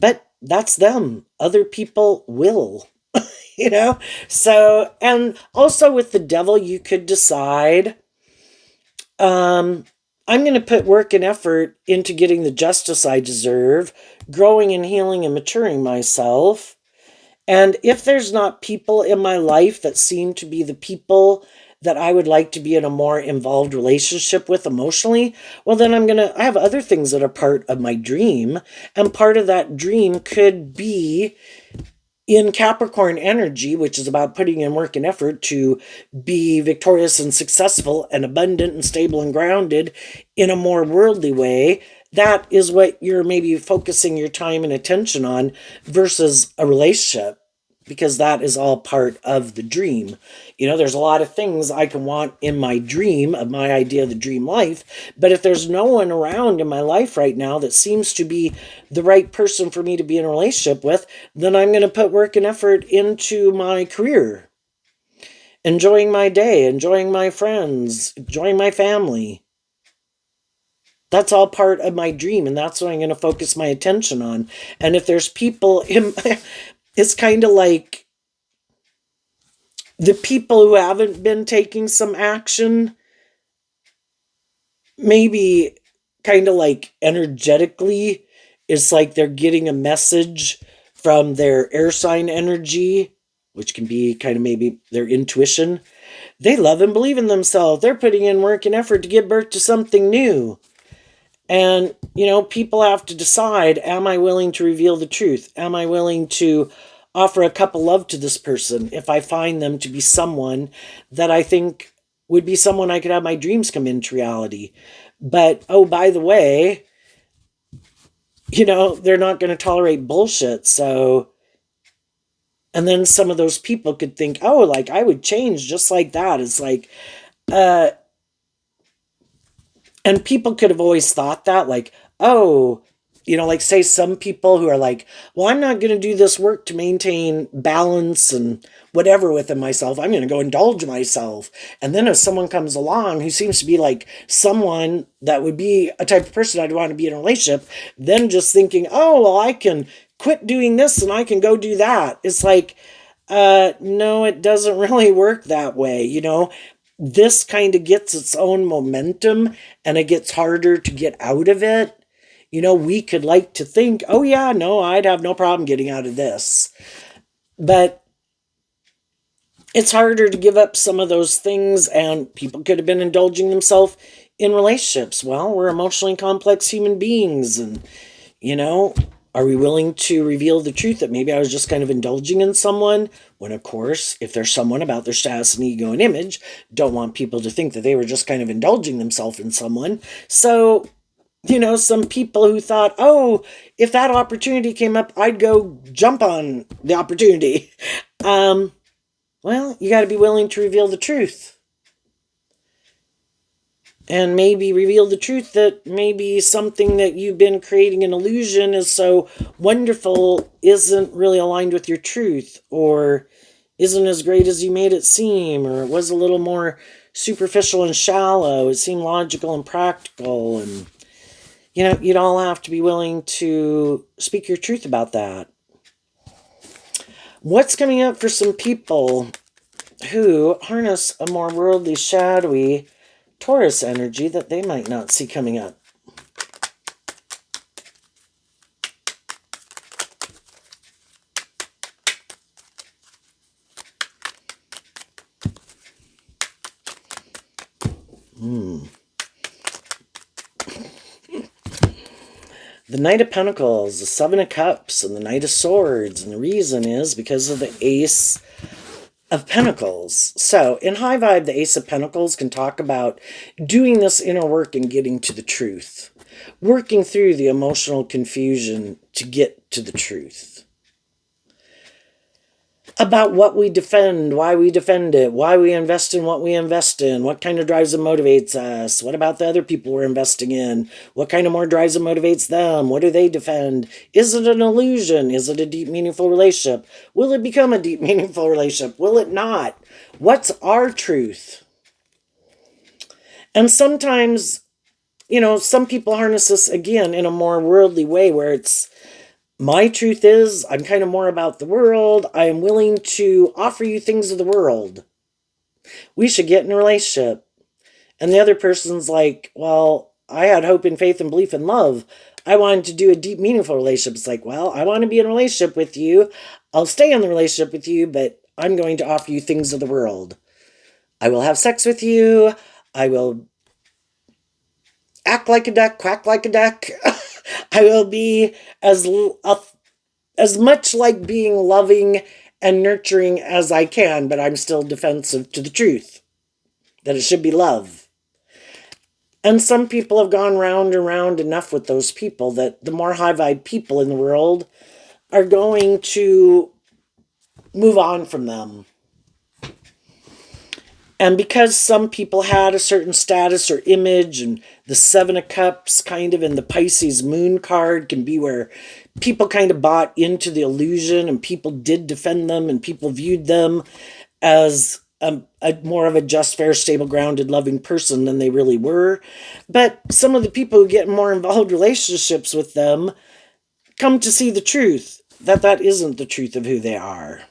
But that's them. Other people will, So, and also with the devil, you could decide, I'm going to put work and effort into getting the justice I deserve, growing and healing and maturing myself. And if there's not people in my life that seem to be the people that I would like to be in a more involved relationship with emotionally, well, then I have other things that are part of my dream. And part of that dream could be in Capricorn energy, which is about putting in work and effort to be victorious and successful and abundant and stable and grounded in a more worldly way. That is what you're maybe focusing your time and attention on versus a relationship, because that is all part of the dream. There's a lot of things I can want in my dream of my idea of the dream life, but if there's no one around in my life right now that seems to be the right person for me to be in a relationship with, then I'm going to put work and effort into my career, enjoying my day, enjoying my friends, enjoying my family. That's all part of my dream, and that's what I'm going to focus my attention on. And if there's people it's kind of like the people who haven't been taking some action, maybe kind of like energetically, it's like they're getting a message from their air sign energy, which can be kind of maybe their intuition. They love and believe in themselves. They're putting in work and effort to give birth to something new. And, people have to decide, am I willing to reveal the truth? Am I willing to offer a cup of love to this person if I find them to be someone that I think would be someone I could have my dreams come into reality. But, oh, by the way, they're not going to tolerate bullshit. So, and then some of those people could think, oh, like I would change just like that. It's like, and people could have always thought that, like, oh, like say some people who are like, well, I'm not going to do this work to maintain balance and whatever within myself. I'm going to go indulge myself. And then if someone comes along who seems to be like someone that would be a type of person I'd want to be in a relationship, then just thinking, oh, well, I can quit doing this and I can go do that. It's like, no, it doesn't really work that way. This kind of gets its own momentum and it gets harder to get out of it. We could like to think, oh yeah, no, I'd have no problem getting out of this. But it's harder to give up some of those things, and people could have been indulging themselves in relationships. Well, we're emotionally complex human beings, and, are we willing to reveal the truth that maybe I was just kind of indulging in someone? When, of course, if there's someone about their status and ego and image, don't want people to think that they were just kind of indulging themselves in someone. So, some people who thought, oh, if that opportunity came up, I'd go jump on the opportunity. Well, you got to be willing to reveal the truth. And maybe reveal the truth that maybe something that you've been creating an illusion is so wonderful isn't really aligned with your truth, or isn't as great as you made it seem, or it was a little more superficial and shallow. It seemed logical and practical, and you'd all have to be willing to speak your truth about that. What's coming up for some people who harness a more worldly, shadowy Taurus energy that they might not see coming up? The Knight of Pentacles, the Seven of Cups, and the Knight of Swords. And the reason is because of the Ace of Pentacles. So, in high vibe, the Ace of Pentacles can talk about doing this inner work and getting to the truth. Working through the emotional confusion to get to the truth. About what we defend, why we defend it, why we invest in what we invest in, what kind of drives and motivates us, what about the other people we're investing in, what kind of more drives and motivates them, what do they defend, is it an illusion, is it a deep, meaningful relationship, will it become a deep, meaningful relationship, will it not, what's our truth? And sometimes, some people harness this again in a more worldly way where it's, my truth is, I'm kind of more about the world. I am willing to offer you things of the world. We should get in a relationship. And the other person's like, well, I had hope and faith and belief and love. I wanted to do a deep, meaningful relationship. It's like, well, I want to be in a relationship with you. I'll stay in the relationship with you, but I'm going to offer you things of the world. I will have sex with you. I will act like a duck, quack like a duck. I will be as much like being loving and nurturing as I can, but I'm still defensive to the truth, that it should be love. And some people have gone round and round enough with those people that the more high vibe people in the world are going to move on from them. And because some people had a certain status or image, and the Seven of Cups kind of in the Pisces moon card can be where people kind of bought into the illusion and people did defend them and people viewed them as a more of a just, fair, stable, grounded, loving person than they really were. But some of the people who get more involved relationships with them come to see the truth, that isn't the truth of who they are.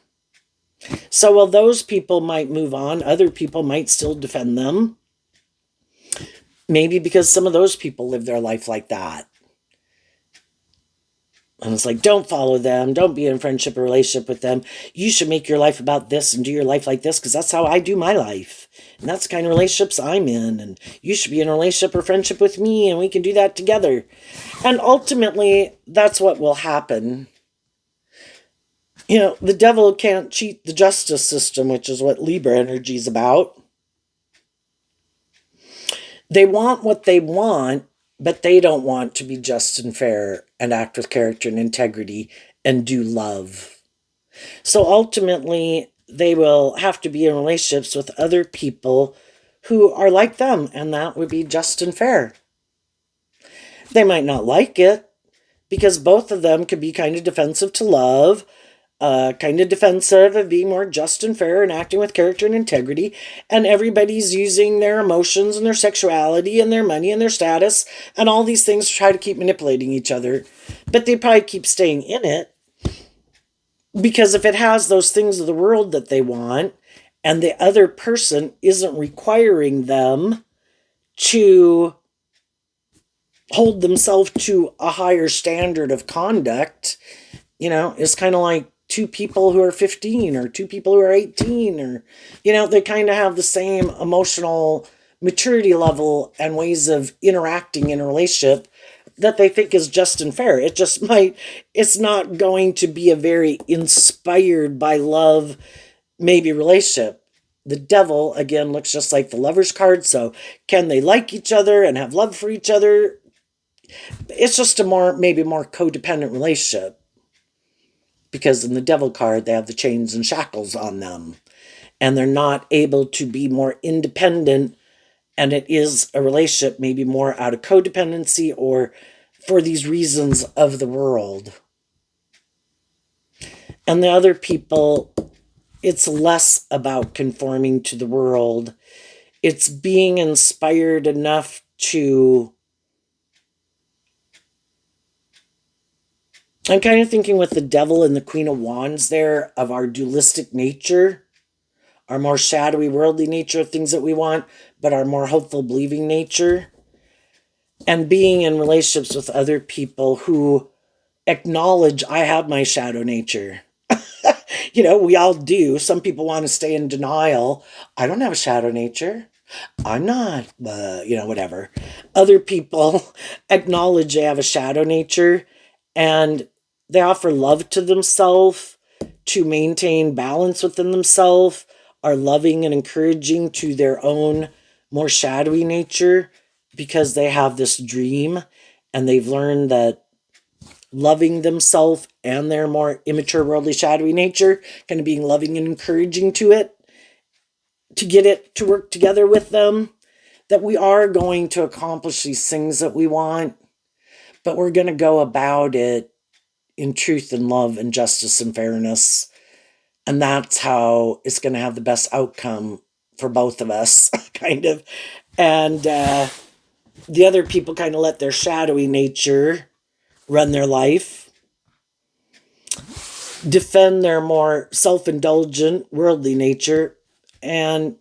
So while those people might move on, other people might still defend them. Maybe because some of those people live their life like that. And it's like, don't follow them. Don't be in friendship or relationship with them. You should make your life about this and do your life like this because that's how I do my life. And that's the kind of relationships I'm in. And you should be in a relationship or friendship with me and we can do that together. And ultimately, that's what will happen. The devil can't cheat the justice system, which is what Libra energy is about. They want what they want, but they don't want to be just and fair and act with character and integrity and do love. So ultimately, they will have to be in relationships with other people who are like them, and that would be just and fair. They might not like it because both of them could be kind of defensive to love, kind of defensive of being more just and fair and acting with character and integrity, and everybody's using their emotions and their sexuality and their money and their status and all these things to try to keep manipulating each other. But they probably keep staying in it because if it has those things of the world that they want and the other person isn't requiring them to hold themselves to a higher standard of conduct, it's kind of like two people who are 15 or two people who are 18, or, they kind of have the same emotional maturity level and ways of interacting in a relationship that they think is just and fair. It's not going to be a very inspired by love, maybe relationship. The devil, again, looks just like the Lover's card. So can they like each other and have love for each other? It's just maybe more codependent relationship. Because in the devil card, they have the chains and shackles on them. And they're not able to be more independent. And it is a relationship maybe more out of codependency or for these reasons of the world. And the other people, it's less about conforming to the world. It's being inspired enough to... I'm kind of thinking with the devil and the Queen of Wands there of our dualistic nature, our more shadowy, worldly nature of things that we want, but our more hopeful, believing nature, and being in relationships with other people who acknowledge I have my shadow nature. We all do. Some people want to stay in denial. I don't have a shadow nature. I'm not, whatever. Other people acknowledge they have a shadow nature and they offer love to themselves to maintain balance within themselves, are loving and encouraging to their own more shadowy nature because they have this dream and they've learned that loving themselves and their more immature, worldly, shadowy nature, kind of being loving and encouraging to it, to get it to work together with them, that we are going to accomplish these things that we want, but we're going to go about it in truth and love and justice and fairness. And that's how it's going to have the best outcome for both of us, kind of. And the other people kind of let their shadowy nature run their life, defend their more self-indulgent, worldly nature, and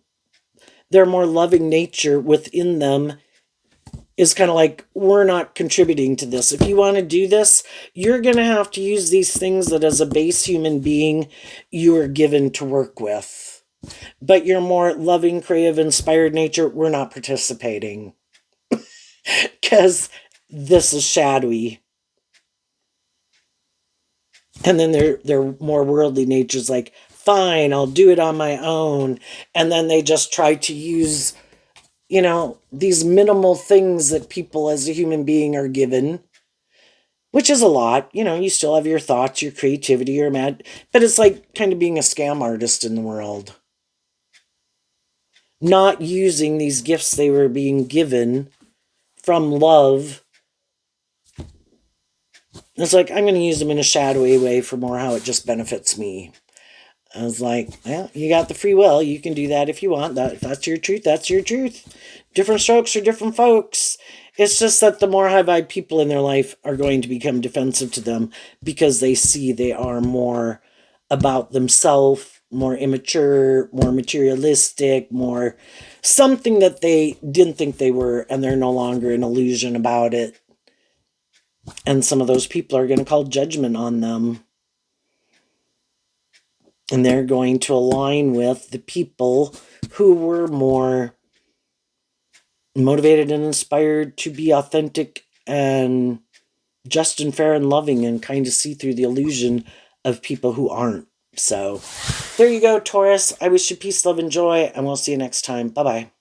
their more loving nature within them is kind of like, we're not contributing to this. If you want to do this, you're going to have to use these things that as a base human being, you are given to work with. But your more loving, creative, inspired nature, we're not participating. Because this is shadowy. And then their more worldly nature's like, fine, I'll do it on my own. And then they just try to use, these minimal things that people as a human being are given, which is a lot. You still have your thoughts, your creativity, your mad, but it's like kind of being a scam artist in the world. Not using these gifts they were being given from love. It's like, I'm going to use them in a shadowy way for more how it just benefits me. I was like, well, you got the free will. You can do that if you want. If that's your truth, that's your truth. Different strokes for different folks. It's just that the more high vibe people in their life are going to become defensive to them because they see they are more about themselves, more immature, more materialistic, more something that they didn't think they were, and they're no longer an illusion about it. And some of those people are going to call judgment on them. And they're going to align with the people who were more motivated and inspired to be authentic and just and fair and loving and kind of see through the illusion of people who aren't. So there you go, Taurus. I wish you peace, love, and joy, and we'll see you next time. Bye-bye.